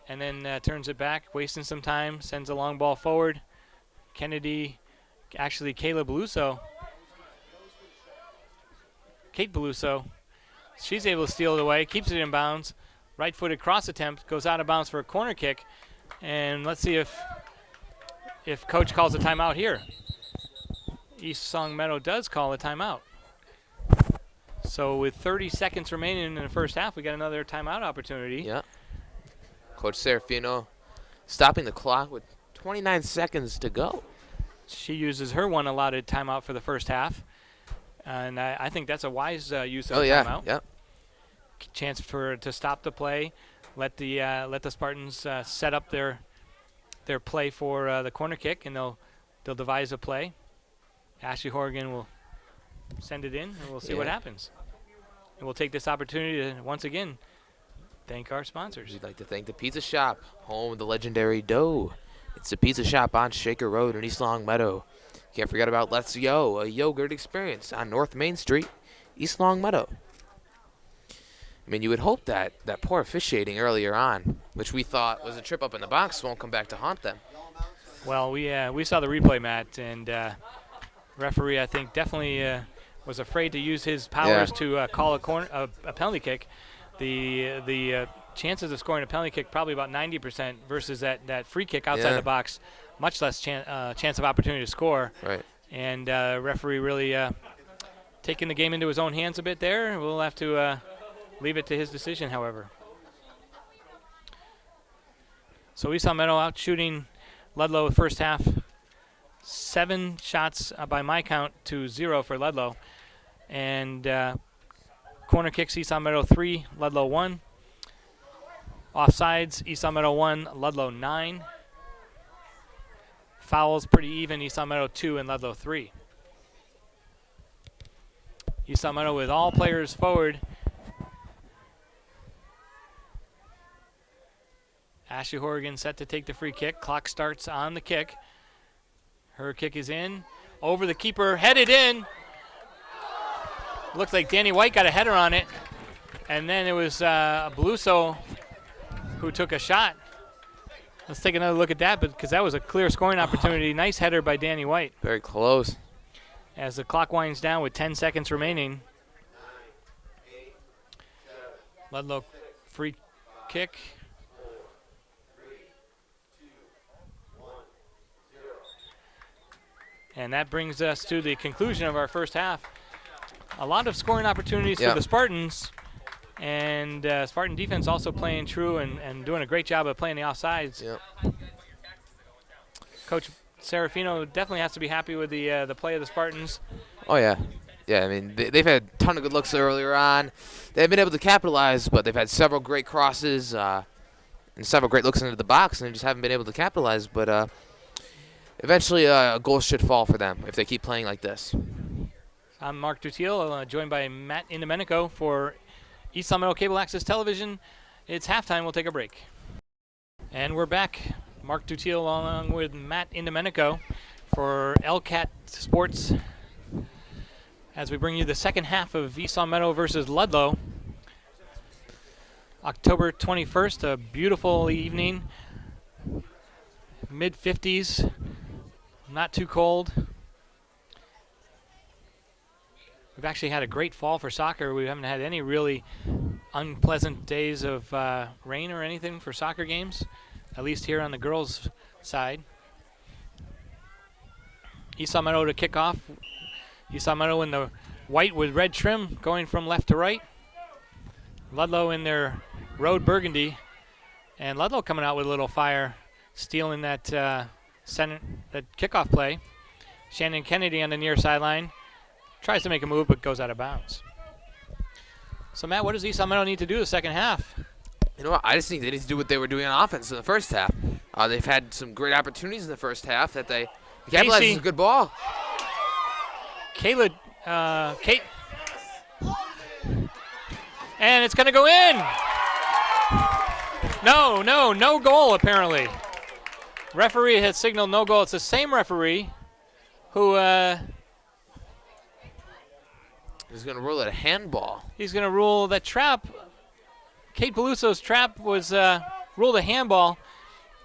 and then turns it back, wasting some time, sends a long ball forward. Kate Beluso, she's able to steal it away, keeps it in bounds. Right-footed cross attempt, goes out of bounds for a corner kick. And let's see if Coach calls a timeout here. East Long Meadow does call a timeout. So with 30 seconds remaining in the first half, we got another timeout opportunity. Yeah. Coach Serafino stopping the clock with 29 seconds to go. She uses her one allotted timeout for the first half. And I think that's a wise use of a timeout. Yeah. Chance to stop the play, let the Spartans set up their play for the corner kick, and they'll devise a play. Ashley Horgan will send it in, and we'll see what happens. And we'll take this opportunity to, once again, thank our sponsors. We'd like to thank the Pizza Shop, home of the legendary dough. It's the Pizza Shop on Shaker Road in East Long Meadow. Can't forget about Let's Yo, a yogurt experience on North Main Street, East Long Meadow. I mean, you would hope that poor officiating earlier on, which we thought was a trip up in the box, won't come back to haunt them. Well, we saw the replay, Matt, and referee, I think, definitely was afraid to use his powers to call a penalty kick. The chances of scoring a penalty kick probably about 90% versus that free kick outside the box, much less chance of opportunity to score. Right. And referee really taking the game into his own hands a bit there. We'll have to leave it to his decision, however. So East Long Meadow out shooting Ludlow first half. 7 shots by my count to 0 for Ludlow. And corner kicks, East Long Meadow 3, Ludlow 1. Offsides, East Long Meadow 1, Ludlow 9. Fouls pretty even, East Long Meadow 2 and Ludlow 3. East Long Meadow with all players forward. Ashley Horgan set to take the free kick. Clock starts on the kick. Her kick is in. Over the keeper, headed in. Looks like Danny White got a header on it. And then it was Beluso who took a shot. Let's take another look at that, because that was a clear scoring opportunity. Nice header by Danny White. Very close. As the clock winds down with 10 seconds remaining. Ludlow free kick. And that brings us to the conclusion of our first half. A lot of scoring opportunities for the Spartans. And Spartan defense also playing true and doing a great job of playing the offsides. Yep. Coach Serafino definitely has to be happy with the play of the Spartans. Oh, yeah. Yeah, I mean, they've had a ton of good looks earlier on. They've been able to capitalize, but they've had several great crosses and several great looks into the box, and they just haven't been able to capitalize. But eventually a goal should fall for them if they keep playing like this. I'm Mark Dutiel, joined by Matt Indomenico for East Sun Meadow Cable Access Television. It's halftime. We'll take a break. And we're back. Mark Dutiel along with Matt Indomenico for LCAT Sports as we bring you the second half of East Sun Meadow versus Ludlow. October 21st, a beautiful evening. Mid-50s, not too cold. We've actually had a great fall for soccer. We haven't had any really unpleasant days of rain or anything for soccer games, at least here on the girls' side. East Sun Meadow to kick off. East Sun Meadow in the white with red trim going from left to right. Ludlow in their road burgundy. And Ludlow coming out with a little fire, stealing that that kickoff play. Shannon Kennedy on the near sideline. Tries to make a move, but goes out of bounds. So, Matt, what does East Sun Meadow need to do the second half? You know what? I just think they need to do what they were doing on offense in the first half. They've had some great opportunities in the first half that they capitalized. Is a good ball. Kate. And it's going to go in. No goal, apparently. Referee has signaled no goal. It's the same referee who... he's going to rule it a handball. He's going to rule that trap. Kate Peluso's trap was ruled a handball.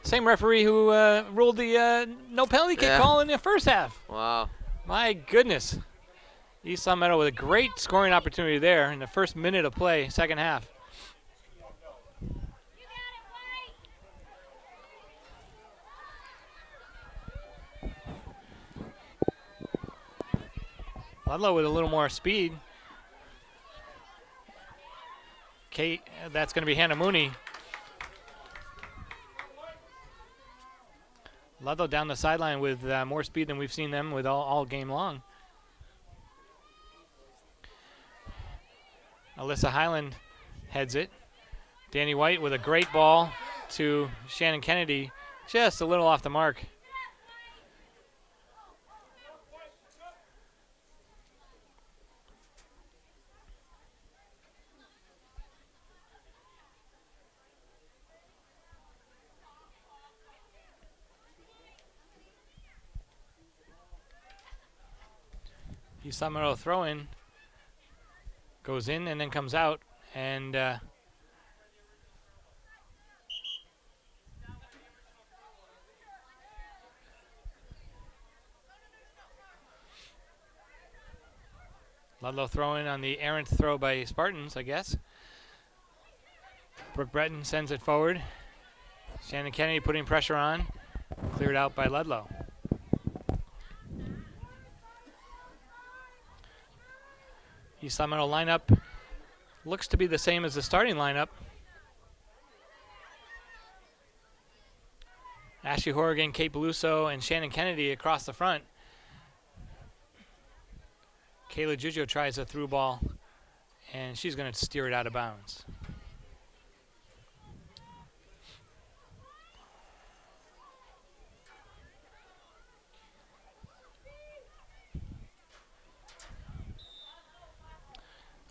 Same referee who ruled the no penalty kick call in the first half. Wow. My goodness. East Sun Meadow with a great scoring opportunity there in the first minute of play, second half. Ludlow with a little more speed. Kate, that's going to be Hannah Mooney. Ludlow down the sideline with more speed than we've seen them with all game long. Alyssa Highland heads it. Danny White with a great ball to Shannon Kennedy, just a little off the mark. East Sun Meadow throw in, goes in and then comes out, and Ludlow throwing on the errant throw by Spartans, I guess. Brooke Breton sends it forward. Shannon Kennedy putting pressure on, cleared out by Ludlow. East Sun Meadow lineup looks to be the same as the starting lineup. Ashley Horrigan, Kate Beluso, and Shannon Kennedy across the front. Kayla Giugio tries a through ball, and she's going to steer it out of bounds.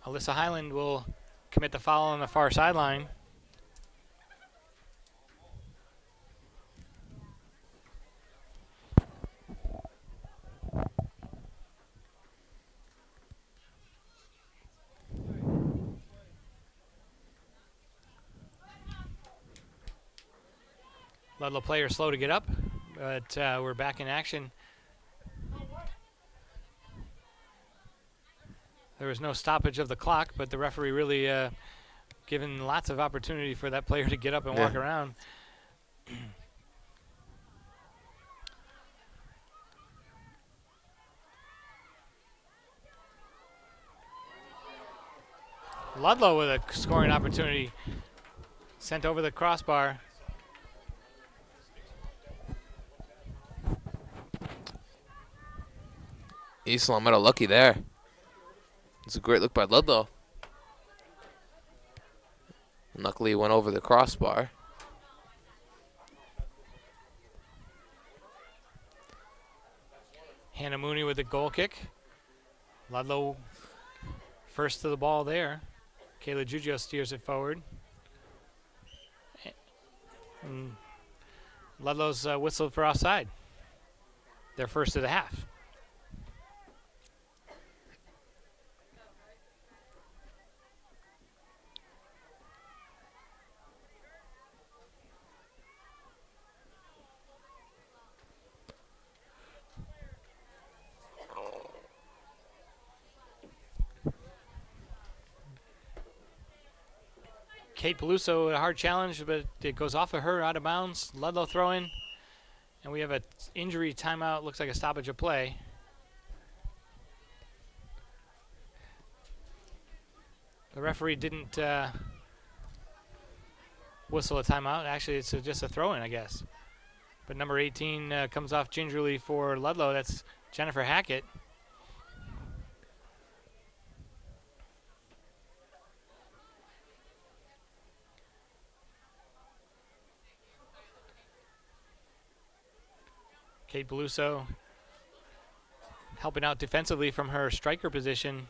Alyssa Highland will commit the foul on the far sideline. Ludlow player slow to get up, but we're back in action. There was no stoppage of the clock, but the referee really given lots of opportunity for that player to get up and walk around. Ludlow with a scoring opportunity, sent over the crossbar. East Long Meadow lucky there. It's a great look by Ludlow. Luckily, he went over the crossbar. Hannah Mooney with the goal kick. Ludlow first to the ball there. Kayla Giugio steers it forward. And Ludlow's whistled for offside. Their first of the half. Kate Peluso, a hard challenge, but it goes off of her, out of bounds. Ludlow throw in, and we have an injury timeout. Looks like a stoppage of play. The referee didn't whistle a timeout. Actually, it's just a throw in, I guess. But number 18 comes off gingerly for Ludlow. That's Jennifer Hackett. Kate Beluso helping out defensively from her striker position.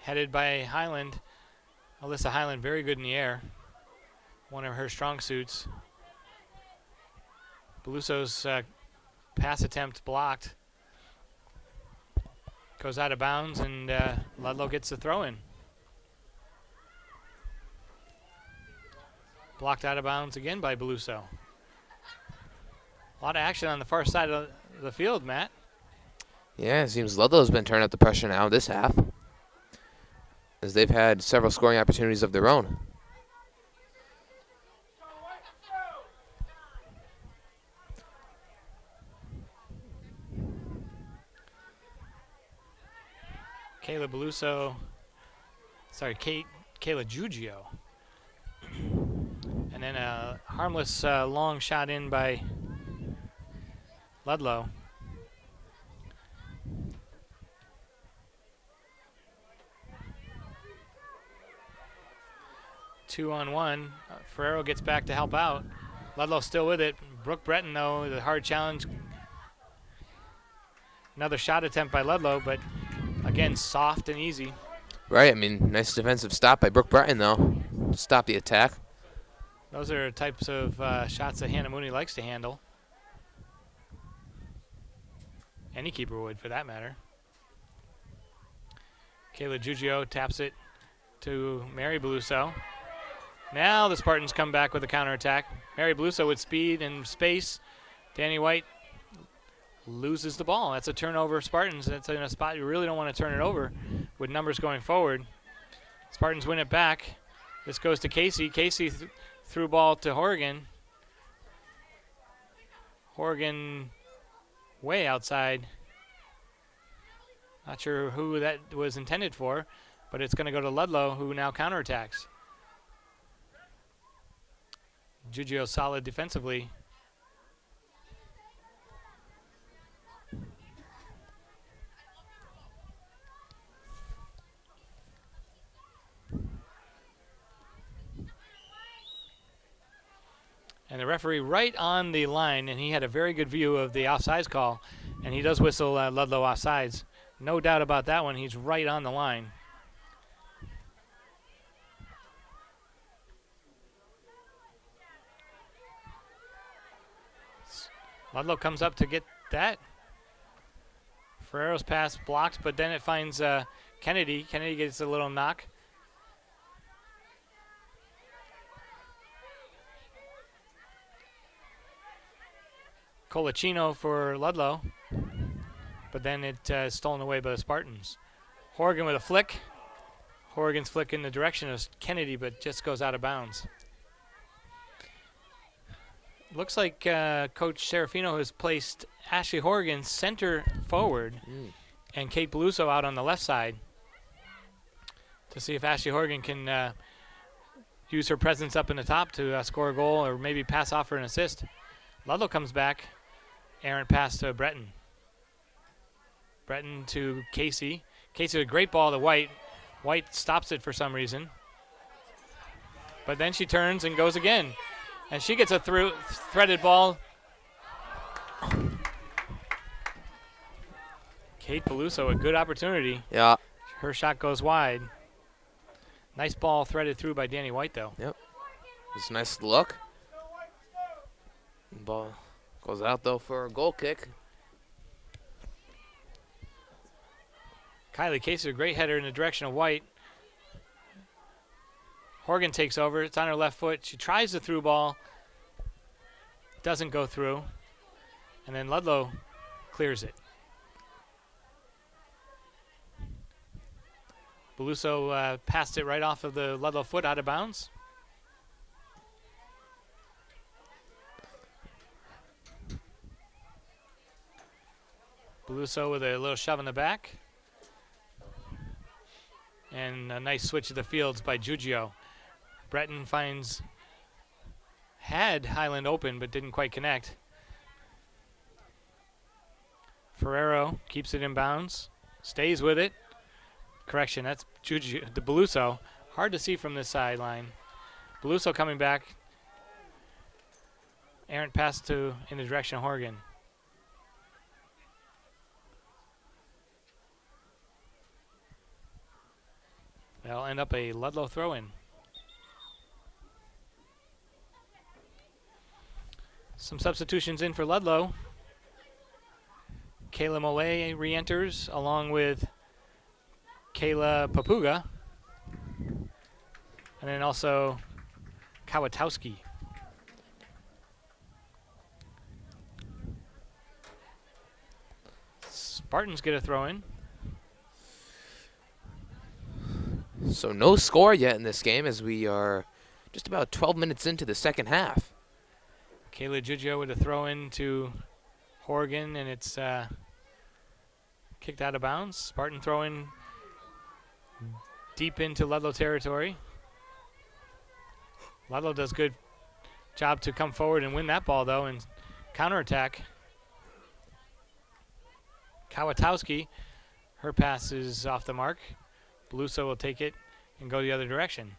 Headed by Highland. Alyssa Highland very good in the air. One of her strong suits. Beluso's pass attempt blocked. Goes out of bounds, and Ludlow gets the throw in. Blocked out of bounds again by Beluso. A lot of action on the far side of the field, Matt. Yeah, it seems Ludlow's been turning up the pressure now this half, as they've had several scoring opportunities of their own. Kayla Giugio. And then a harmless long shot in by Ludlow. Two on one. Ferrero gets back to help out. Ludlow still with it. Brooke Breton, though, the hard challenge. Another shot attempt by Ludlow, but again, soft and easy. Right, I mean, nice defensive stop by Brooke Breton, though, to stop the attack. Those are types of shots that Hannah Mooney likes to handle. Any keeper would, for that matter. Kayla Giugio taps it to Mary Beluso. Now the Spartans come back with a counterattack. Mary Beluso with speed and space. Danny White loses the ball. That's a turnover. Spartans, that's in a spot you really don't want to turn it over with numbers going forward. Spartans win it back. This goes to Casey. Casey threw ball to Horrigan. Horrigan way outside. Not sure who that was intended for, but it's going to go to Ludlow, who now counterattacks. Giugio solid defensively. And the referee right on the line, and he had a very good view of the offsides call, and he does whistle Ludlow offsides. No doubt about that one. He's right on the line. Ludlow comes up to get that. Ferrero's pass blocked, but then it finds Kennedy. Kennedy gets a little knock. Colicino for Ludlow, but then it's stolen away by the Spartans. Horgan with a flick. Horgan's flick in the direction of Kennedy, but just goes out of bounds. Looks like Coach Serafino has placed Ashley Horgan center forward and Kate Beluso out on the left side to see if Ashley Horgan can use her presence up in the top to score a goal or maybe pass off for an assist. Ludlow comes back. Errant pass to Breton. Breton to Casey. Casey with a great ball to White. White stops it for some reason. But then she turns and goes again. And she gets a threaded ball. Kate Beluso, a good opportunity. Yeah. Her shot goes wide. Nice ball threaded through by Danny White, though. Yep. It's a nice look. Ball goes out, though, for a goal kick. Kylie Casey, a great header in the direction of White. Horgan takes over. It's on her left foot. She tries the through ball. Doesn't go through. And then Ludlow clears it. Beluso passed it right off of the Ludlow foot out of bounds. Beluso with a little shove in the back. And a nice switch of the fields by Giugio. Breton had Highland open but didn't quite connect. Ferrero keeps it in bounds, stays with it. Correction, that's Giugio, the Beluso. Hard to see from this sideline. Beluso coming back. Errant pass in the direction of Horgan. That'll end up a Ludlow throw-in. Some substitutions in for Ludlow. Kayla Mollet re-enters along with Kayla Papuga. And then also Kawatowski. Spartans get a throw-in. So no score yet in this game as we are just about 12 minutes into the second half. Kayla Giugio with a throw-in to Horgan, and it's kicked out of bounds. Spartan throw-in deep into Ludlow territory. Ludlow does good job to come forward and win that ball, though, and counterattack. Kawatowski, her pass is off the mark. Beluso will take it and go the other direction.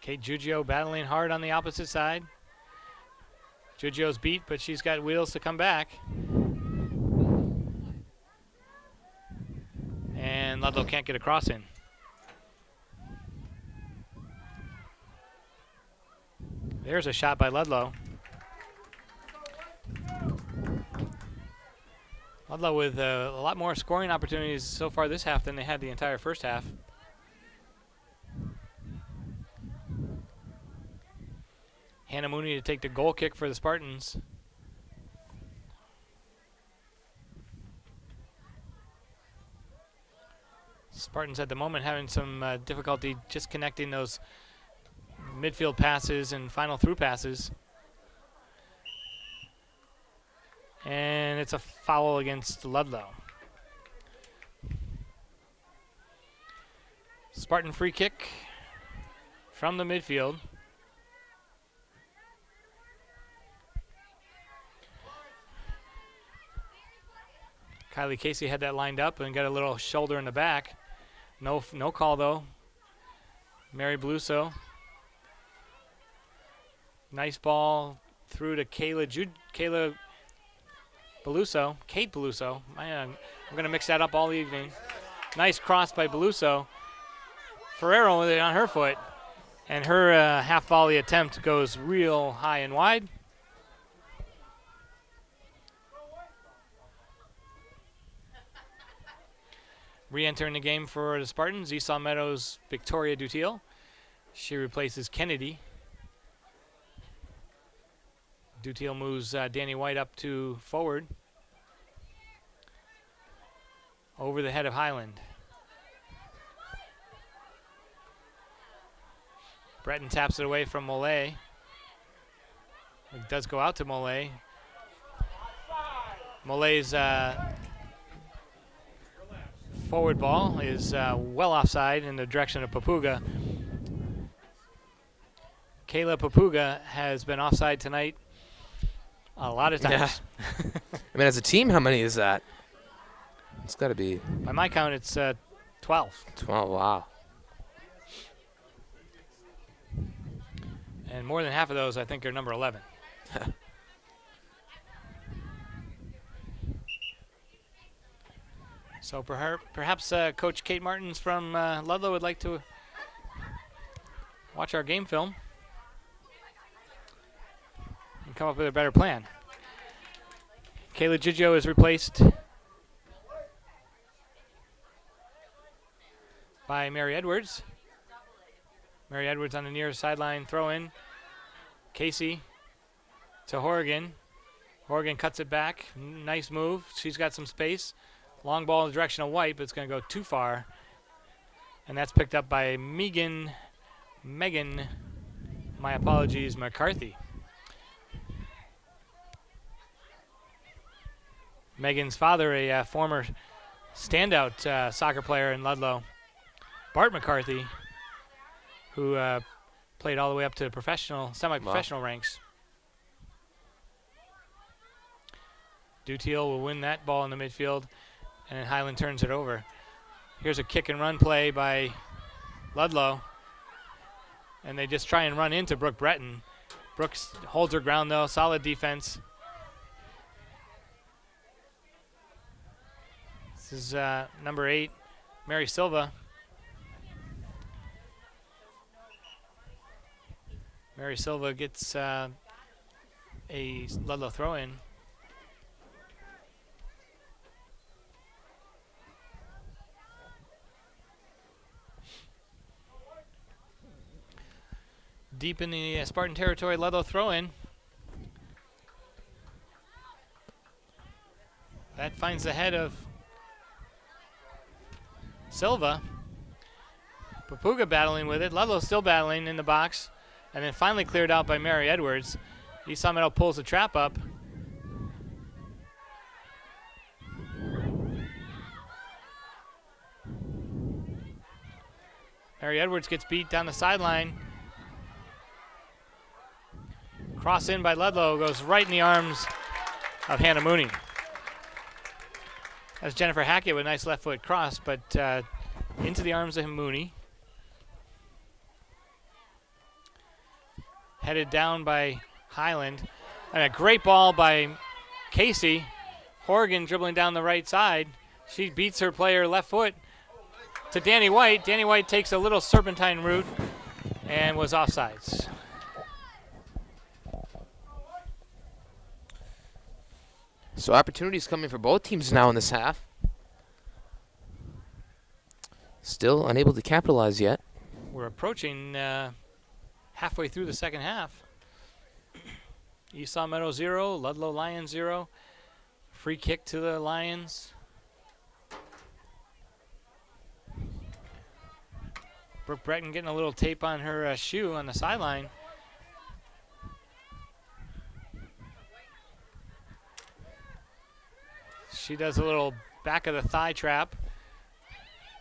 Kate Giugio battling hard on the opposite side. Giugio's beat, but she's got wheels to come back. And Ludlow can't get a cross in. There's a shot by Ludlow. Ludlow with a lot more scoring opportunities so far this half than they had the entire first half. Hannah Mooney to take the goal kick for the Spartans. Spartans at the moment having some difficulty just connecting those midfield passes and final through passes. And it's a foul against Ludlow. Spartan free kick from the midfield. Kylie Casey had that lined up and got a little shoulder in the back. No call though. Mary Beluso. Nice ball through to Kayla Beluso. Kate Beluso. I'm going to mix that up all evening. Nice cross by Beluso. Ferrero with it on her foot. And her half volley attempt goes real high and wide. Re-entering the game for the Spartans, Esau Meadows' Victoria Dutiel. She replaces Kennedy. Dutiel moves Danny White up to forward. Over the head of Highland. Breton taps it away from Mollet. It does go out to Mollet. Mollet's forward ball is well offside in the direction of Papuga. Kayla Papuga has been offside tonight a lot of times. Yeah. I mean, as a team, how many is that? It's got to be... By my count, it's 12. 12, wow. And more than half of those, I think, are number 11. So perhaps Coach Kate Martins from Ludlow would like to watch our game film and come up with a better plan. Kayla Giggio is replaced by Mary Edwards. Mary Edwards on the near sideline throw in. Casey to Horrigan. Horrigan cuts it back. Nice move. She's got some space. Long ball in the direction of White, but it's going to go too far. And that's picked up by Megan, my apologies, McCarthy. Megan's father, a former standout soccer player in Ludlow, Bart McCarthy, who played all the way up to professional, semi-professional ranks. Dutiel will win that ball in the midfield, and then Highland turns it over. Here's a kick and run play by Ludlow, and they just try and run into Brooke Breton. Brooks holds her ground though, solid defense. This is number 8, Mary Silva. Mary Silva gets a Ludlow throw-in. Deep in the Spartan territory, Ludlow throw-in. That finds the head of Silva. Papuga battling with it. Ludlow still battling in the box. And then finally cleared out by Mary Edwards. Esau Meadow pulls the trap up. Mary Edwards gets beat down the sideline. Cross in by Ludlow, goes right in the arms of Hannah Mooney. That's Jennifer Hackett with a nice left foot cross, but into the arms of Mooney. Headed down by Highland. And a great ball by Casey. Horrigan dribbling down the right side. She beats her player left foot to Danny White. Danny White takes a little serpentine route and was offsides. So opportunities coming for both teams now in this half. Still unable to capitalize yet. We're approaching halfway through the second half. Esau Meadow 0, Ludlow Lions 0. Free kick to the Lions. Brooke Breton getting a little tape on her shoe on the sideline. She does a little back of the thigh trap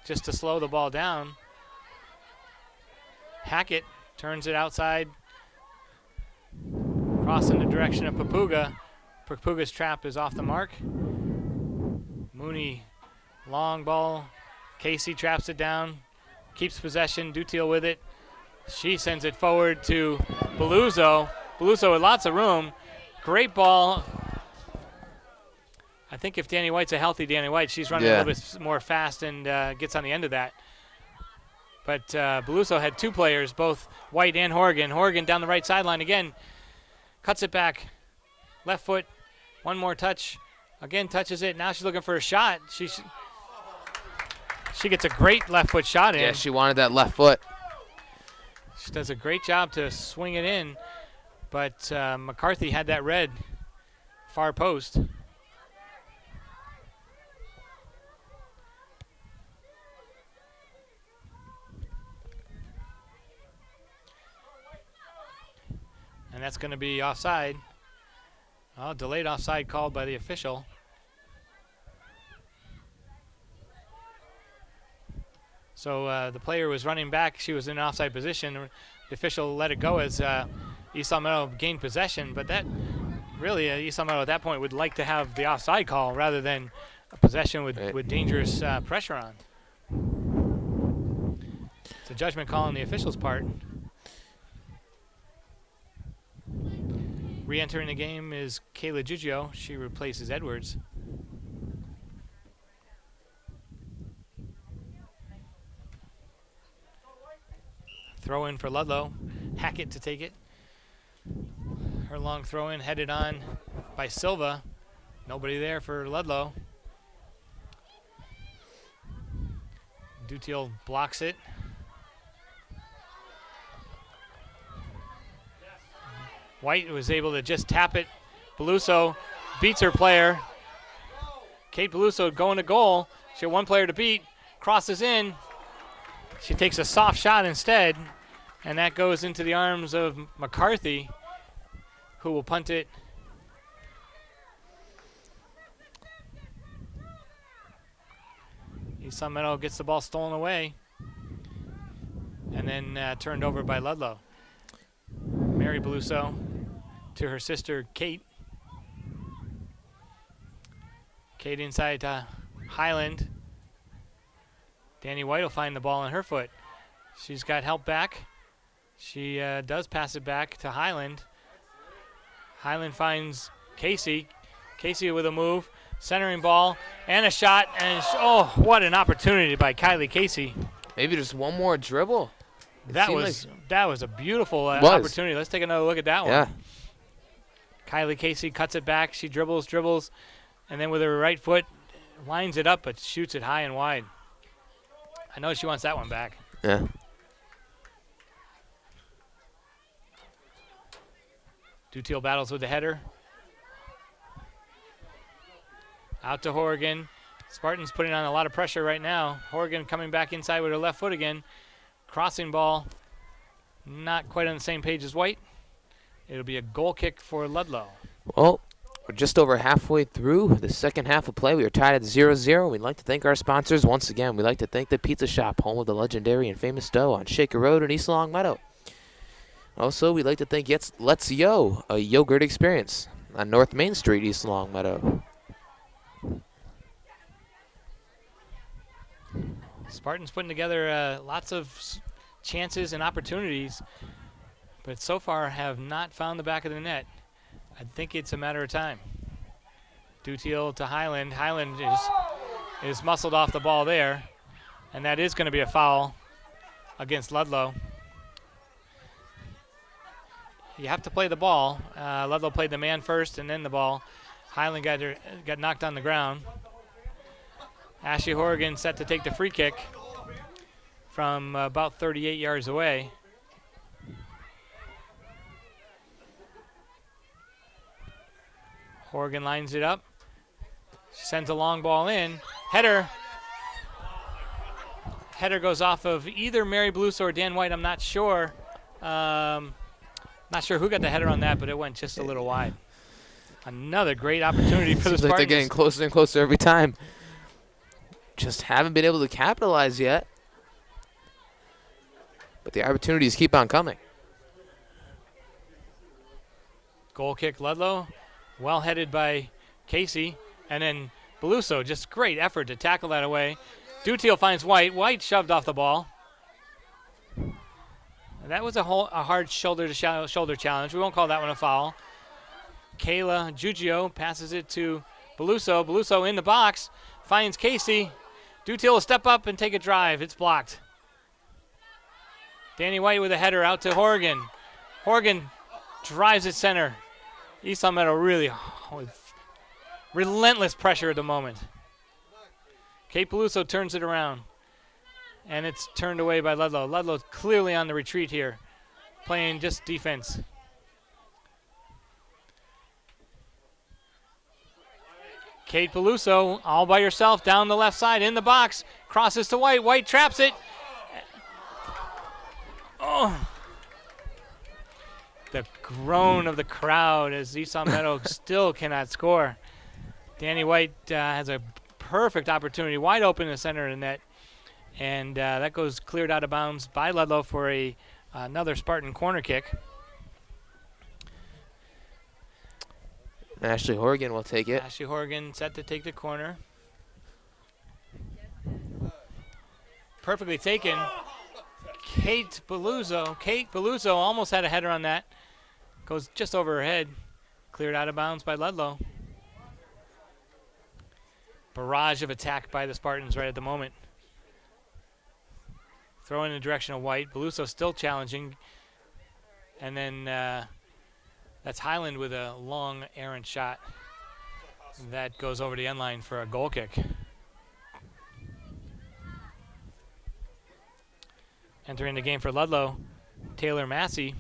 just to slow the ball down. Hackett turns it outside, cross in the direction of Papuga. Papuga's trap is off the mark. Mooney, long ball. Casey traps it down, keeps possession. Dutiel with it. She sends it forward to Beluso. Beluso with lots of room. Great ball. I think if Danny White's a healthy Danny White, she's running a little bit more fast and gets on the end of that. But Beluso had two players, both White and Horrigan. Horrigan down the right sideline again. Cuts it back. Left foot. One more touch. Again touches it. Now she's looking for a shot. She gets a great left foot shot in. Yeah, she wanted that left foot. She does a great job to swing it in, but McCarthy had that red far post. And that's going to be offside. Oh, delayed offside called by the official. So the player was running back. She was in an offside position. The official let it go as East Long Meadow gained possession. But that really, East Long Meadow at that point would like to have the offside call rather than a possession with dangerous pressure on. It's a judgment call on the official's part. Re-entering the game is Kayla Giugio. She replaces Edwards. Throw in for Ludlow. Hackett to take it. Her long throw in headed on by Silva. Nobody there for Ludlow. Dutiel blocks it. White was able to just tap it. Beluso beats her player. Kate Beluso going to goal. She had one player to beat. Crosses in. She takes a soft shot instead, and that goes into the arms of McCarthy, who will punt it. East Long Meadow gets the ball stolen away, and then turned over by Ludlow. Mary Beluso to her sister Kate. Kate inside to Highland. Danny White will find the ball on her foot. She's got help back. She does pass it back to Highland. Highland finds Casey. Casey with a move, centering ball, and a shot. And oh, what an opportunity by Kylie Casey. Maybe just one more dribble. That was a beautiful opportunity. Let's take another look at that one. Yeah. Kylie Casey cuts it back. She dribbles, and then with her right foot lines it up, but shoots it high and wide. I know she wants that one back. Yeah. Dutiel battles with the header. Out to Horrigan. Spartans putting on a lot of pressure right now. Horrigan coming back inside with her left foot again. Crossing ball. Not quite on the same page as White. It'll be a goal kick for Ludlow. Well, we're just over halfway through the second half of play. We are tied at 0-0. We'd like to thank our sponsors once again. We'd like to thank the Pizza Shop, home of the legendary and famous dough on Shaker Road in East Long Meadow. Also, we'd like to thank Let's Yo, a yogurt experience on North Main Street, East Long Meadow. Spartans putting together lots of chances and opportunities, but so far have not found the back of the net. I think it's a matter of time. Dutiel to Highland. Highland is muscled off the ball there, and that is going to be a foul against Ludlow. You have to play the ball. Ludlow played the man first and then the ball. Highland got knocked on the ground. Ashley Horrigan set to take the free kick from about 38 yards away. Horrigan lines it up. She sends a long ball in. Header. Header goes off of either Mary Beluso or Dan White. I'm not sure. Not sure who got the header on that, but it went just a little wide. Another great opportunity for the Seems Spartans. like they're getting closer and closer every time. Just haven't been able to capitalize yet. But the opportunities keep on coming. Goal kick Ludlow. Well headed by Casey. And then Beluso, just great effort to tackle that away. Dutiel finds White. White shoved off the ball. And that was a hard shoulder-to-shoulder challenge. We won't call that one a foul. Kayla Giugio passes it to Beluso. Beluso in the box. Finds Casey. Dutiel will step up and take a drive. It's blocked. Danny White with a header out to Horrigan. Horrigan drives it center. East Long Meadow really with relentless pressure at the moment. Kate Beluso turns it around. and it's turned away by Ludlow. Ludlow's clearly on the retreat here, playing just defense. Kate Peluso all by herself down the left side in the box. Crosses to White. White traps it. Oh. The groan of the crowd as Eastside Meadow still cannot score. Danny White has a perfect opportunity wide open in the center of the net. And that goes cleared out of bounds by Ludlow for another Spartan corner kick. Ashley Horgan will take it. Ashley Horgan set to take the corner. Perfectly taken. Kate Peluso almost had a header on that. Goes just over her head. Cleared out of bounds by Ludlow. Barrage of attack by the Spartans right at the moment. Throw in the direction of White. Peluso still challenging. And then that's Highland with a long errant shot. That goes over the end line for a goal kick. Entering the game for Ludlow, Taylor Massey.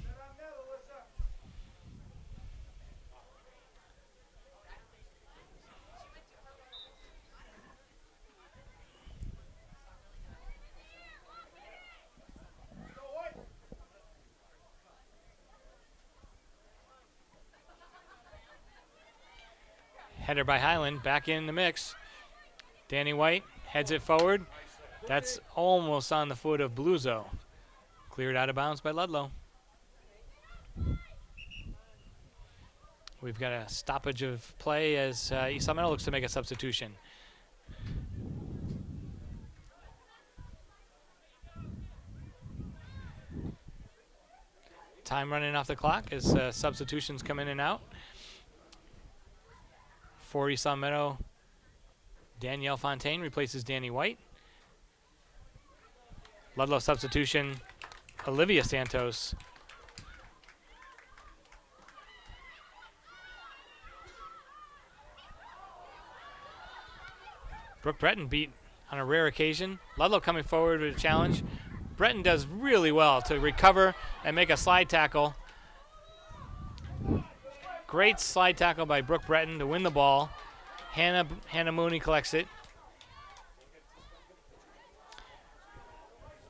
Header by Highland, back in the mix. Danny White heads it forward. That's almost on the foot of Bluzo. Cleared out of bounds by Ludlow. We've got a stoppage of play as Eastside Meadow looks to make a substitution. Time running off the clock as substitutions come in and out. For Eastside Meadow, Danielle Fontaine replaces Danny White. Ludlow substitution, Olivia Santos. Brooke Breton beat on a rare occasion. Ludlow coming forward with a challenge. Breton does really well to recover and make a slide tackle. Great slide tackle by Brooke Breton to win the ball. Hannah Mooney collects it.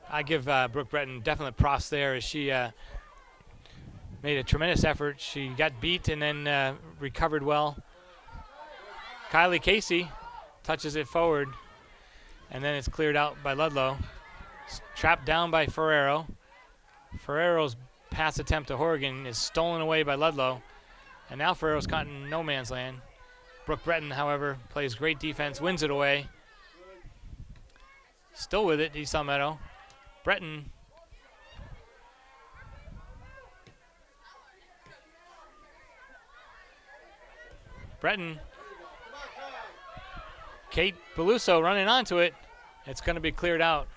I give Brooke Breton definite props there as she made a tremendous effort. She got beat and then recovered well. Kylie Casey touches it forward, and then it's cleared out by Ludlow. Trapped down by Ferrero. Ferrero's pass attempt to Horgan is stolen away by Ludlow. And now Ferrero's caught in no man's land. Brooke Breton, however, plays great defense, wins it away. Still with it, Eastside Meadow. Breton. Kate Beluso running onto it. It's going to be cleared out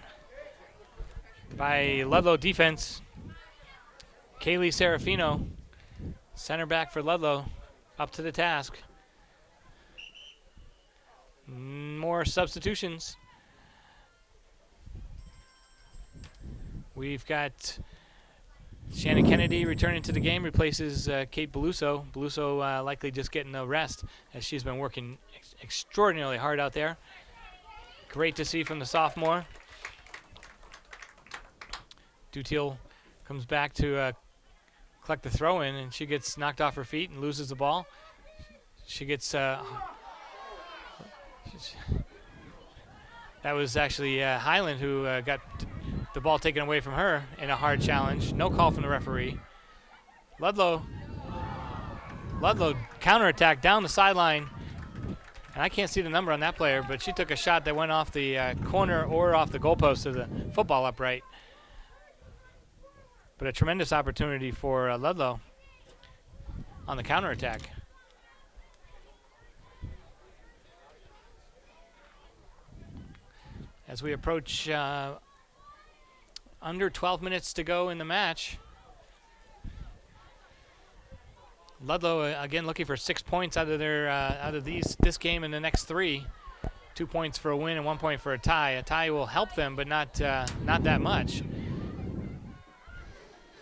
by Ludlow defense. Kaylee Serafino, center back for Ludlow, up to the task. More substitutions. We've got Shannon Kennedy returning to the game, replaces Kate Beluso. Beluso likely just getting a rest as she's been working extraordinarily hard out there. Great to see from the sophomore. Dutiel comes back to collect the throw in, and she gets knocked off her feet and loses the ball. She gets that was actually Highland who got the ball taken away from her in a hard challenge. No call from the referee. Ludlow counterattack down the sideline. And I can't see the number on that player, but she took a shot that went off the corner or off the goalpost of the football upright. But a tremendous opportunity for Ludlow on the counterattack. As we approach under 12 minutes to go in the match, Ludlow again looking for 6 points out of their this game and the next 3 2 points for a win and 1 point for a tie. A tie will help them, but not that much.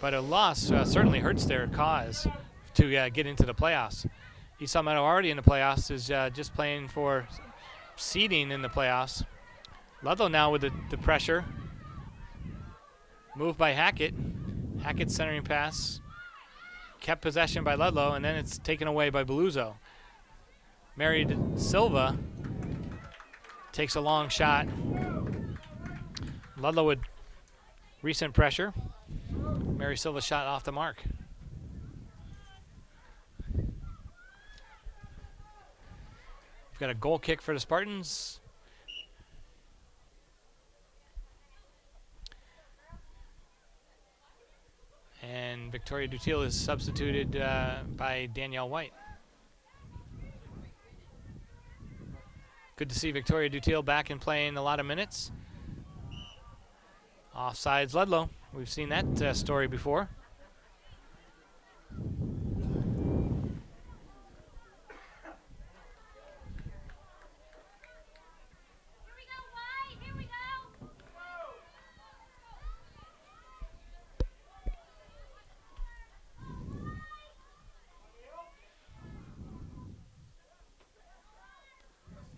But a loss certainly hurts their cause to get into the playoffs. East Meadow already in the playoffs is just playing for seeding in the playoffs. Ludlow now with the pressure. Moved by Hackett. Hackett's centering pass. Kept possession by Ludlow, and then it's taken away by Beluzzo. Mary Silva takes a long shot. Ludlow with recent pressure. Mary Silva shot off the mark. We've got a goal kick for the Spartans. And Victoria Dutil is substituted by Danielle White. Good to see Victoria Dutil back and playing a lot of minutes. Offsides Ludlow. We've seen that story before.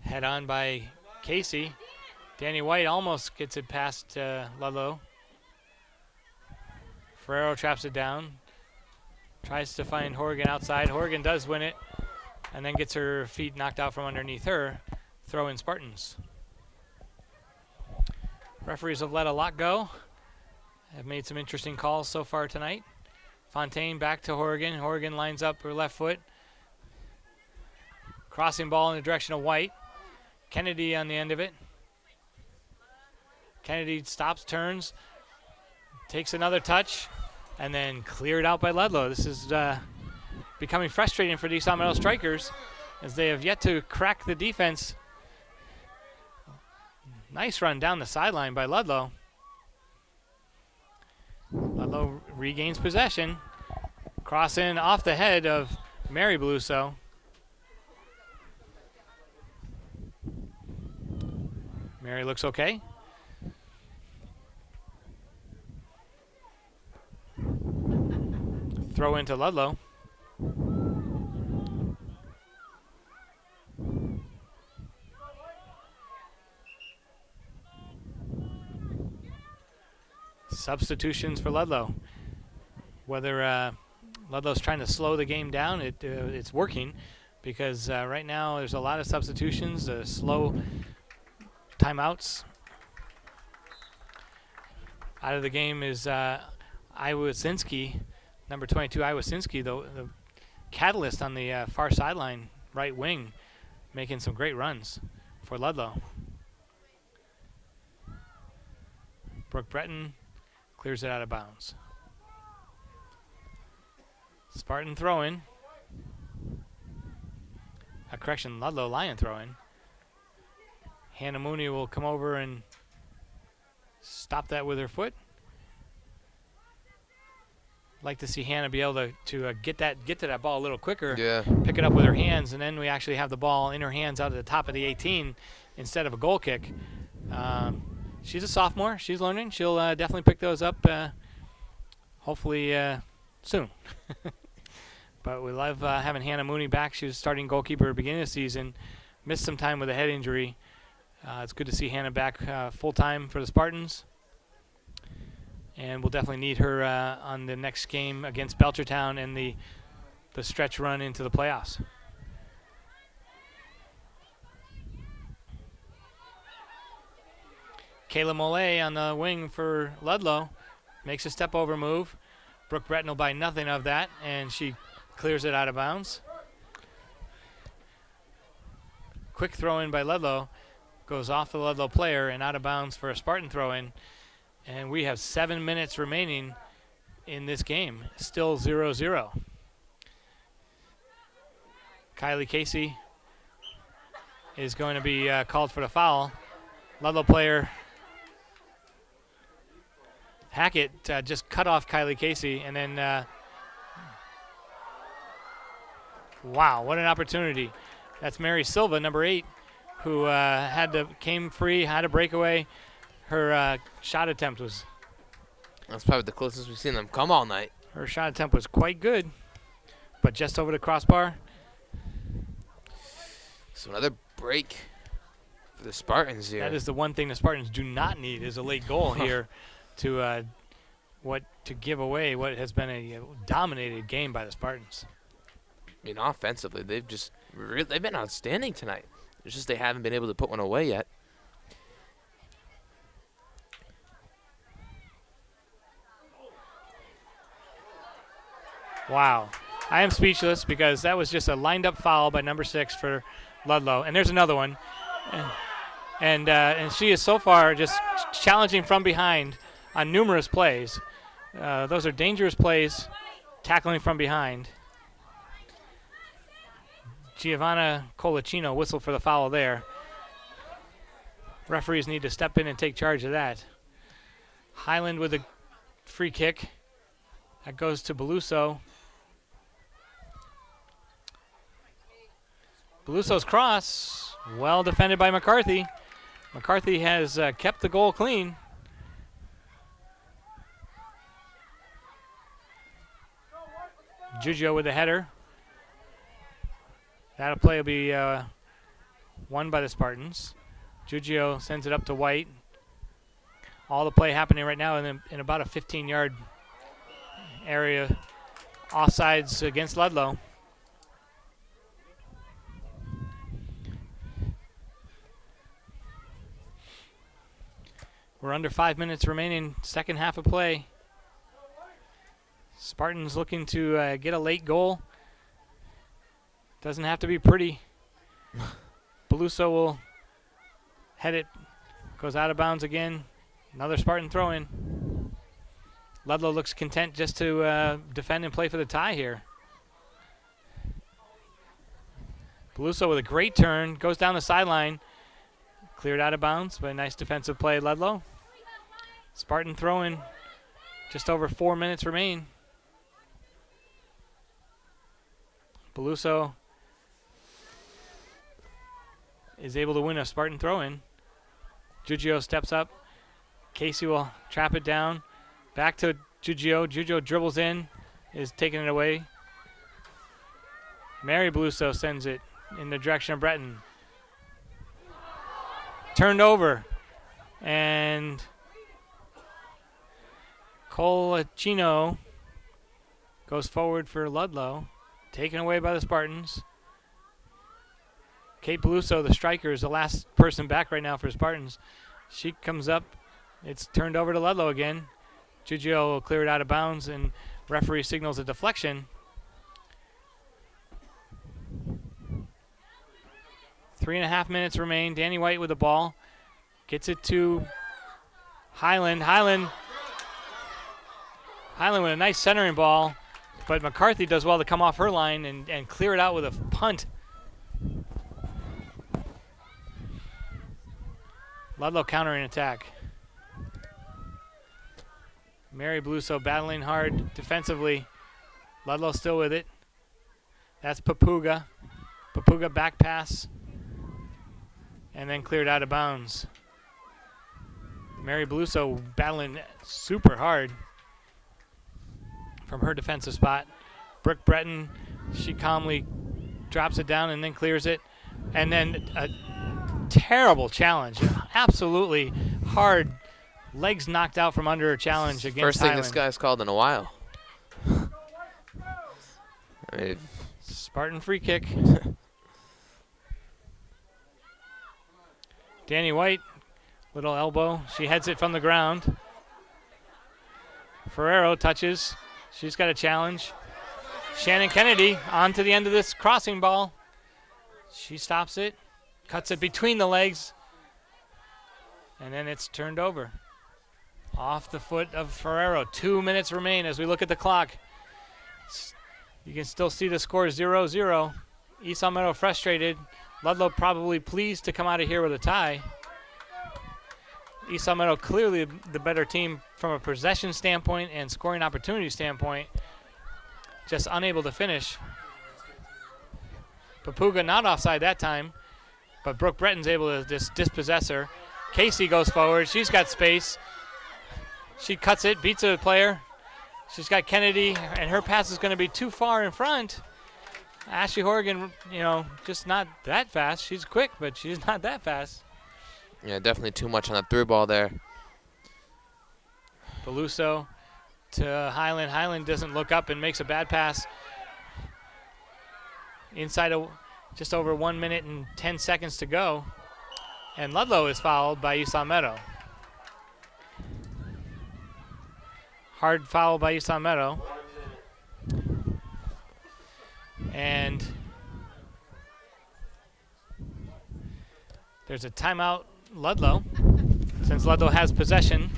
Head on by Casey. Danny White almost gets it past Ludlow. Ferrero traps it down. Tries to find Horgan outside. Horgan does win it and then gets her feet knocked out from underneath her. Throw in Spartans. Referees have let a lot go. Have made some interesting calls so far tonight. Fontaine back to Horgan. Horgan lines up her left foot. Crossing ball in the direction of White. Kennedy on the end of it. Kennedy stops, turns, takes another touch, and then cleared out by Ludlow. This is becoming frustrating for the East Meadow Strikers as they have yet to crack the defense. Nice run down the sideline by Ludlow. Ludlow regains possession. Cross in off the head of Mary Beluso. Mary looks okay. Throw into Ludlow. Substitutions for Ludlow. Whether Ludlow's trying to slow the game down, it's working because right now there's a lot of substitutions, slow timeouts. Out of the game is Iwasinski, number 22 Iwasinski, the catalyst on the far sideline, right wing, making some great runs for Ludlow. Brooke Breton clears it out of bounds. Spartan throw-in. Correction, Ludlow Lion throw-in. Hannah Mooney will come over and stop that with her foot. Like to see Hannah be able to get to that ball a little quicker. Yeah. Pick it up with her hands, and then we actually have the ball in her hands out at the top of the 18 instead of a goal kick. She's a sophomore. She's learning. She'll definitely pick those up hopefully soon. But we love having Hannah Mooney back. She was starting goalkeeper at the beginning of the season. Missed some time with a head injury. It's good to see Hannah back full-time for the Spartans. And we'll definitely need her on the next game against Belchertown and the stretch run into the playoffs. Kayla Mollet on the wing for Ludlow. Makes a step-over move. Brooke Breton will buy nothing of that, and she clears it out of bounds. Quick throw-in by Ludlow. Goes off the Ludlow player and out of bounds for a Spartan throw-in. And we have 7 minutes remaining in this game. Still 0-0. Kylie Casey is going to be called for the foul. Ludlow player Hackett just cut off Kylie Casey, and then wow, what an opportunity. That's Mary Silva, number 8, who came free, had a breakaway. Her shot attempt was That's probably the closest we've seen them come all night. Her shot attempt was quite good, but just over the crossbar. So another break for the Spartans here. That is the one thing the Spartans do not need is a late goal here to give away what has been a dominated game by the Spartans. I mean, offensively, they've been outstanding tonight. It's just they haven't been able to put one away yet. Wow. I am speechless because that was just a lined-up foul by number 6 for Ludlow. And there's another one. And she is so far just challenging from behind on numerous plays. Those are dangerous plays, tackling from behind. Giovanna Colicino whistled for the foul there. Referees need to step in and take charge of that. Highland with a free kick. That goes to Beluso. Beluso's cross, well defended by McCarthy. McCarthy has kept the goal clean. Giugio with the header. That play will be won by the Spartans. Giugio sends it up to White. All the play happening right now in about a 15-yard area. Offsides against Ludlow. We're under 5 minutes remaining, second half of play. Spartans looking to get a late goal. Doesn't have to be pretty. Beluso will head it. Goes out of bounds again. Another Spartan throw-in. Ludlow looks content just to defend and play for the tie here. Beluso with a great turn. Goes down the sideline. Cleared out of bounds, but a nice defensive play, Ludlow. Spartan throw-in. Just over 4 minutes remain. Beluso is able to win a Spartan throw-in. Giugio steps up. Casey will trap it down. Back to Giugio. Giugio dribbles in, is taking it away. Mary Beluso sends it in the direction of Breton. Turned over. And Colicino goes forward for Ludlow. Taken away by the Spartans. Kate Beluso, the striker, is the last person back right now for Spartans. She comes up. It's turned over to Ludlow again. Giugio will clear it out of bounds, and referee signals a deflection. 3.5 minutes remain. Danny White with the ball. Gets it to Highland. Highland with a nice centering ball. But McCarthy does well to come off her line and clear it out with a punt. Ludlow countering attack. Mary Beluso battling hard defensively. Ludlow still with it. That's Papuga. Papuga back pass. And then cleared out of bounds. Mary Beluso battling super hard from her defensive spot. Brooke Breton, she calmly drops it down and then clears it. And then a terrible challenge. Absolutely hard. Legs knocked out from under a challenge against First thing Highland. this guy's called in a while. I mean, Spartan free kick. Danny White, little elbow. She heads it from the ground. Ferrero touches. She's got a challenge. Shannon Kennedy on to the end of this crossing ball. She stops it, cuts it between the legs, and then it's turned over. Off the foot of Ferrero. 2 minutes remain as we look at the clock. You can still see the score 0-0. East Meadow frustrated. Ludlow probably pleased to come out of here with a tie. East Meadow clearly the better team from a possession standpoint and scoring opportunity standpoint. Just unable to finish. Papuga not offside that time, but Brooke Breton's able to just dispossess her. Casey goes forward. She's got space. She cuts it, beats a player. She's got Kennedy, and her pass is going to be too far in front. Ashley Horgan, just not that fast. She's quick, but she's not that fast. Yeah, definitely too much on that through ball there. Beluso to Highland. Highland doesn't look up and makes a bad pass. Inside of just over 1 minute and 10 seconds to go. And Ludlow is fouled by East Long Meadow. Hard foul by East Long Meadow. And there's a timeout, Ludlow. Since Ludlow has possession,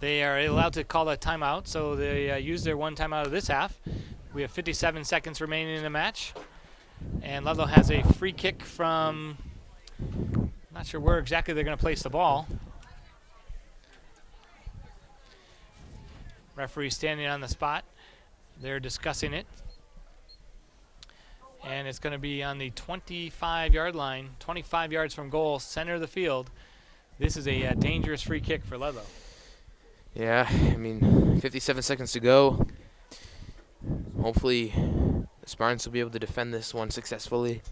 they are allowed to call a timeout, so they use their one timeout of this half. We have 57 seconds remaining in the match. And Ludlow has a free kick from, not sure where exactly they're going to place the ball. Referee standing on the spot. They're discussing it. And it's going to be on the 25-yard line, 25 yards from goal, center of the field. This is a dangerous free kick for Ludlow. Yeah, 57 seconds to go. Hopefully, the Spartans will be able to defend this one successfully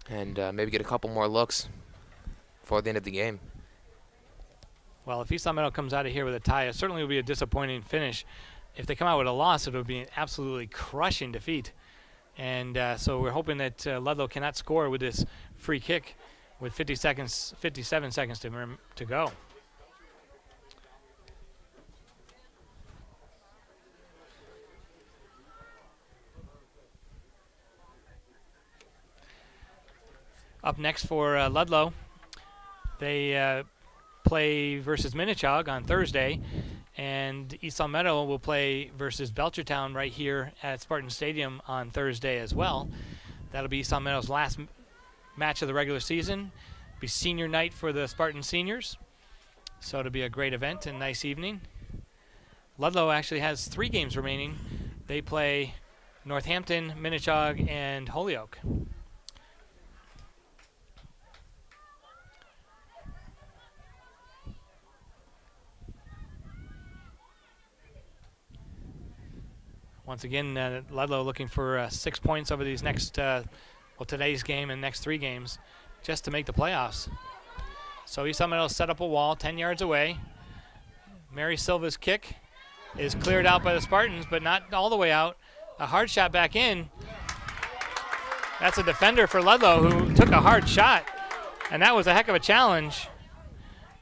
and maybe get a couple more looks before the end of the game. Well, if East Long Meadow comes out of here with a tie, it certainly will be a disappointing finish. If they come out with a loss, it will be an absolutely crushing defeat. And so we're hoping that Ludlow cannot score with this free kick with 57 seconds to go. Up next for Ludlow, they play versus Minnechaug on Thursday, and East Long Meadow will play versus Belchertown right here at Spartan Stadium on Thursday as well. That'll be East Long Meadow's last match of the regular season. It'll be senior night for the Spartan seniors, so it'll be a great event and nice evening. Ludlow actually has 3 games remaining. They play Northampton, Minnechaug, and Holyoke. Once again, Ludlow looking for 6 points over these next, today's game and next 3 games, just to make the playoffs. So East Long Meadow set up a wall 10 yards away. Mary Silva's kick is cleared out by the Spartans, but not all the way out. A hard shot back in. That's a defender for Ludlow who took a hard shot, and that was a heck of a challenge.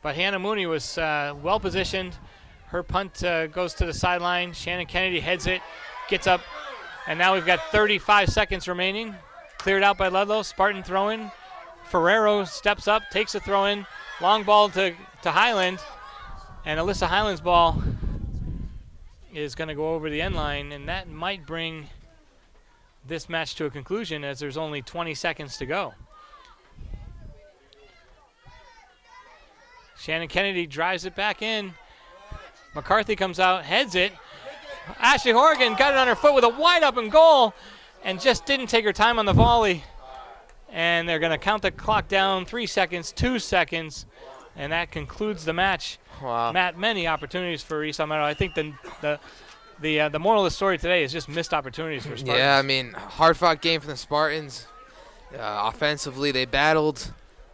But Hannah Mooney was well positioned. Her punt goes to the sideline. Shannon Kennedy heads it. Gets up, and now we've got 35 seconds remaining. Cleared out by Ludlow. Spartan throw-in. Ferrero steps up, takes a throw-in. Long ball to Highland, and Alyssa Highland's ball is going to go over the end line, and that might bring this match to a conclusion as there's only 20 seconds to go. Shannon Kennedy drives it back in. McCarthy comes out, heads it. Ashley Horgan got it on her foot with a wide open goal and just didn't take her time on the volley. And they're going to count the clock down 3 seconds, 2 seconds, and that concludes the match. Wow. Matt, many opportunities for East Long Meadow. I think the moral of the story today is just missed opportunities for Spartans. Yeah, hard-fought game for the Spartans. Offensively, they battled,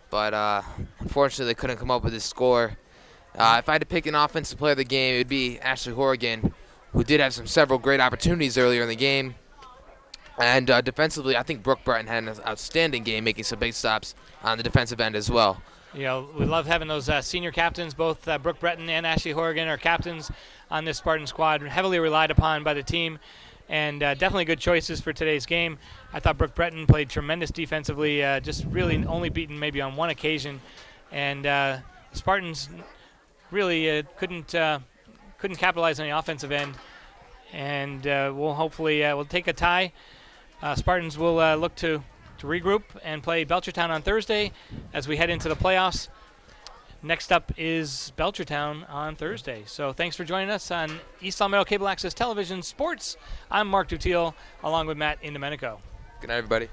but unfortunately they couldn't come up with a score. If I had to pick an offensive player of the game, it would be Ashley Horgan, who did have several great opportunities earlier in the game. And defensively, I think Brooke Breton had an outstanding game, making some big stops on the defensive end as well. We love having those senior captains. Both Brooke Breton and Ashley Horgan are captains on this Spartan squad, heavily relied upon by the team, and definitely good choices for today's game. I thought Brooke Breton played tremendous defensively, just really only beaten maybe on one occasion. And Spartans really couldn't capitalize on the offensive end, and we'll take a tie. Spartans will look to regroup and play Belchertown on Thursday as we head into the playoffs. Next up is Belchertown on Thursday. So thanks for joining us on East Long Meadow Cable Access Television Sports. I'm Mark Dutiel along with Matt Indomenico. Good night, everybody.